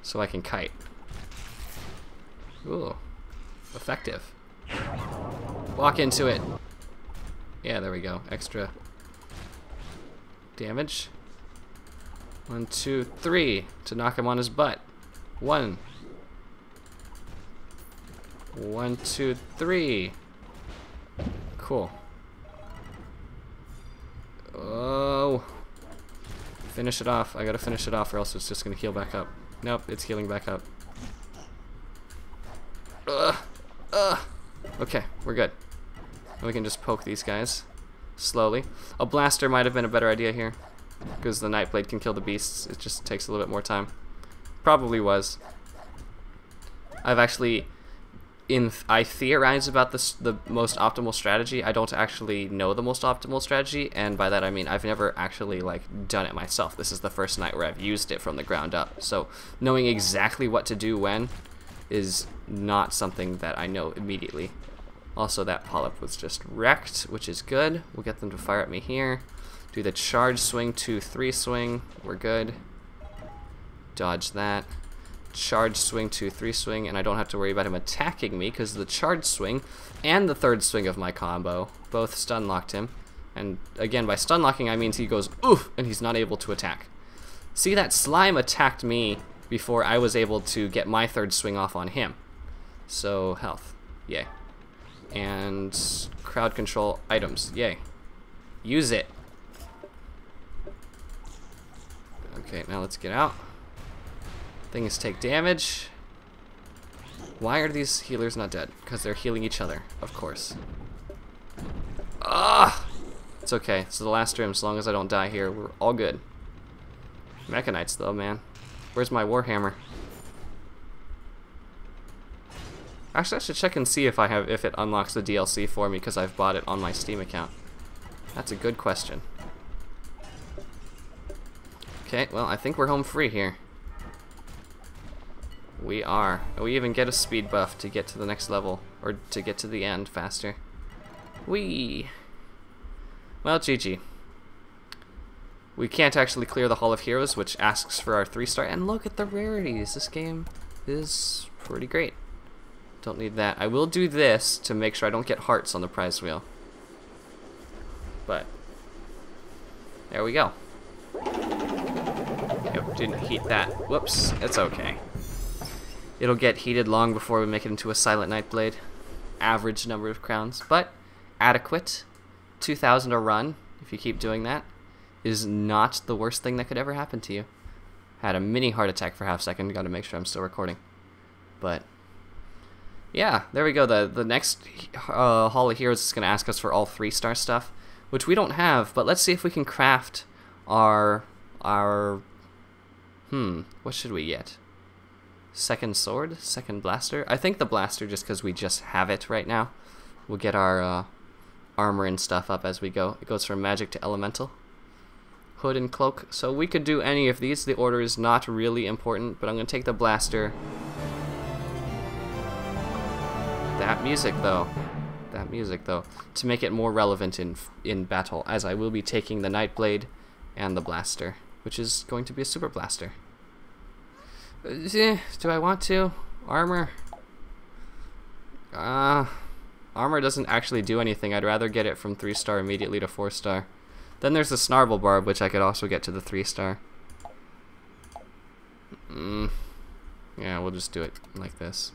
so I can kite. Ooh, effective. Walk into it. Yeah, there we go. Extra damage. 1, 2, 3 to knock him on his butt. 1. 1, 2, 3. Cool. Oh. Finish it off. I gotta finish it off or else it's just gonna heal back up. Nope, it's healing back up. Okay, we're good. And we can just poke these guys slowly. A blaster might have been a better idea here, because the Nightblade can kill the beasts. It just takes a little bit more time. Probably was. I've actually... I theorize about the most optimal strategy. I don't actually know the most optimal strategy, and by that I mean I've never actually done it myself. This is the first night where I've used it from the ground up. So knowing exactly what to do when is not something that I know immediately. Also, that polyp was just wrecked, which is good. We'll get them to fire at me here. Do the charge swing, 2-3 swing. We're good. Dodge that. Charge swing, 2-3 swing, and I don't have to worry about him attacking me because the charge swing and the third swing of my combo both stun locked him. And again, by stun locking I mean he goes oof and he's not able to attack. See, that slime attacked me before I was able to get my third swing off on him. So health, yay. And crowd control items, yay. Use it. Okay, now let's get out. Things take damage. Why are these healers not dead? Because they're healing each other, of course. Ah! It's okay. It's the last room. As long as I don't die here, we're all good. Mechanites, though, man. Where's my Warhammer? Actually, I should check and see if it unlocks the DLC for me because I've bought it on my Steam account. That's a good question. Okay, well, I think we're home free here. We are. We even get a speed buff to get to the next level, or to get to the end faster. Whee! Well, GG. We can't actually clear the Hall of Heroes, which asks for our 3-star, and look at the rarities. This game is pretty great. Don't need that. I will do this to make sure I don't get hearts on the prize wheel. But there we go. Yep, didn't heat that. Whoops, it's okay. It'll get heated long before we make it into a Silent Nightblade. Average number of crowns, but adequate. 2,000 a run, if you keep doing that, is not the worst thing that could ever happen to you. Had a mini heart attack for half a second. Got to make sure I'm still recording. But yeah, there we go. The next Hall of Heroes is going to ask us for all 3-star stuff, which we don't have. But let's see if we can craft our what should we get? Second sword? Second blaster? I think the blaster, just because we just have it right now. We'll get our armor and stuff up as we go. It goes from magic to elemental. Hood and cloak. So we could do any of these. The order is not really important, but I'm going to take the blaster. That music though, to make it more relevant in battle, as I will be taking the Nightblade and the blaster, which is going to be a super blaster. Do I want to? Armor? Armor doesn't actually do anything. I'd rather get it from 3-star immediately to 4-star. Then there's the Snarble Barb, which I could also get to the 3-star. Yeah, we'll just do it like this.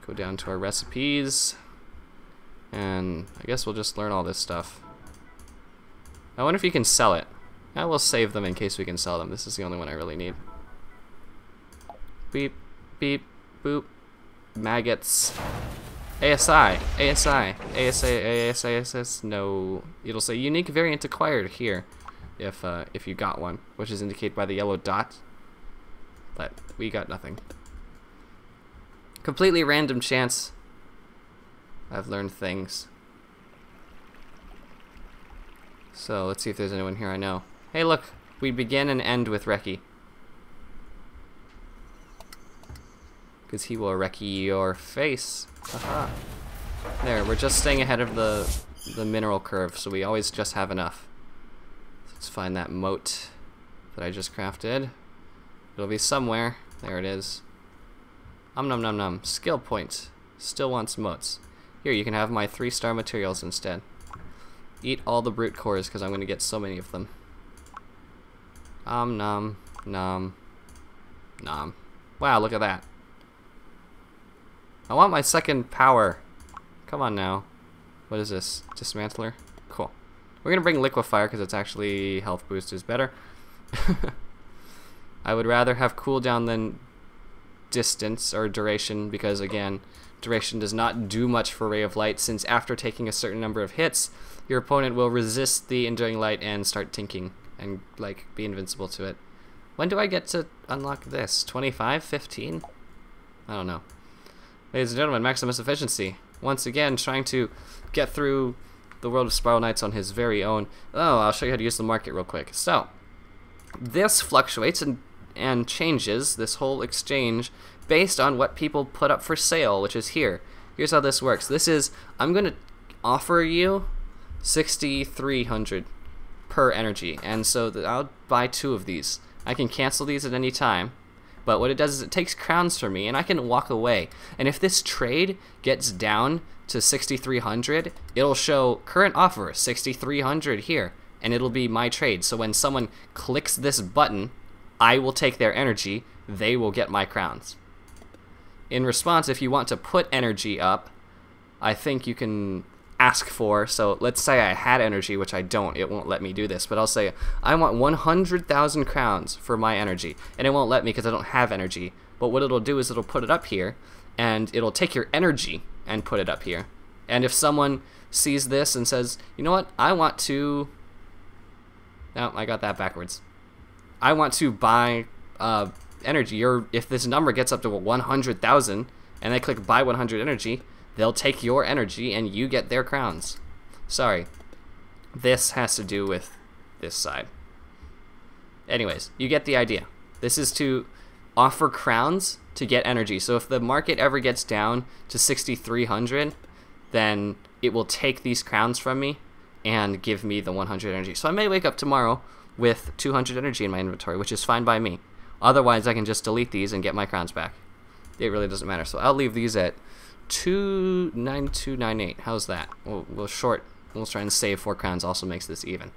Go down to our recipes, and I guess we'll just learn all this stuff. I wonder if you can sell it. I will save them in case we can sell them. This is the only one I really need. Beep, beep, boop. Maggots. ASI, ASI, ASA, ASASS. No, it'll say unique variant acquired here, if you got one, which is indicated by the yellow dot. But we got nothing. Completely random chance. I've learned things. So let's see if there's anyone here I know. Hey, look, we begin and end with Reki. Because he will wreck your face. Haha. There, we're just staying ahead of the mineral curve, so we always just have enough. Let's find that moat that I just crafted. It'll be somewhere. There it is. Nom nom nom. Skill point. Still wants moats. Here, you can have my 3-star materials instead. Eat all the brute cores, because I'm going to get so many of them. Nom nom nom. Wow, look at that. I want my second power. Come on now. What is this? Dismantler? Cool. We're going to bring Liquefier because it's actually health boost is better. I would rather have cooldown than distance or duration because, again, duration does not do much for Ray of Light, since after taking a certain number of hits, your opponent will resist the enduring light and start tinking and, like, be invincible to it. When do I get to unlock this? 25? 15? I don't know. Ladies and gentlemen, Maximus-Efficiency, once again trying to get through the world of Spiral Knights on his very own. Oh, I'll show you how to use the market real quick. So, this fluctuates and changes, this whole exchange, based on what people put up for sale, which is here. Here's how this works. This is, I'm going to offer you 6,300 per energy, and so I'll buy 2 of these. I can cancel these at any time. But what it does is it takes crowns from me, and I can walk away. And if this trade gets down to 6,300, it'll show current offer, 6,300 here, and it'll be my trade. So when someone clicks this button, I will take their energy, they will get my crowns. In response, if you want to put energy up, I think you can ask for. So let's say I had energy, which I don't. It won't let me do this. But I'll say I want 100,000 crowns for my energy. And it won't let me because I don't have energy. But what it'll do is it'll put it up here. And it'll take your energy and put it up here. And if someone sees this and says, you know what, I want to... No, I got that backwards. I want to buy energy. Or if this number gets up to 100,000 and they click buy 100 energy, they'll take your energy and you get their crowns. Sorry. This has to do with this side. Anyways, you get the idea. This is to offer crowns to get energy. So if the market ever gets down to 6,300, then it will take these crowns from me and give me the 100 energy. So I may wake up tomorrow with 200 energy in my inventory, which is fine by me. Otherwise, I can just delete these and get my crowns back. It really doesn't matter. So I'll leave these at 29298. How's that? We'll try and save 4 crowns. Also makes this even.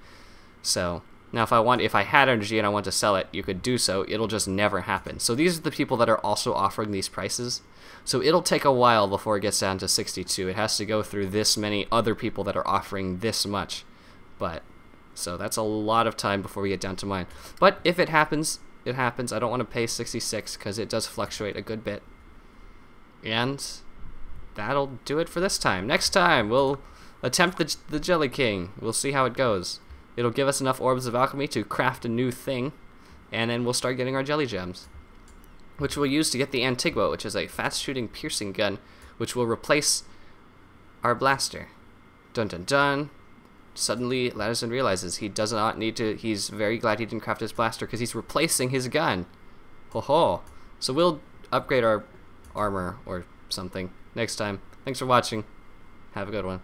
So now if I had energy and I want to sell it, you could do so. It'll just never happen. So these are the people that are also offering these prices. So it'll take a while before it gets down to 62. It has to go through this many other people that are offering this much. But so that's a lot of time before we get down to mine. But if it happens, it happens. I don't want to pay 66 because it does fluctuate a good bit. And that'll do it for this time. Next time we'll attempt the Jelly King. We'll see how it goes. It'll give us enough orbs of alchemy to craft a new thing, and then we'll start getting our jelly gems, which we'll use to get the Antigua, which is a fast-shooting piercing gun, which will replace our blaster. Dun dun dun. Suddenly, Latisan realizes he does not need to. He's very glad he didn't craft his blaster because he's replacing his gun. Ho ho. So we'll upgrade our armor or something next time. Thanks for watching. Have a good one.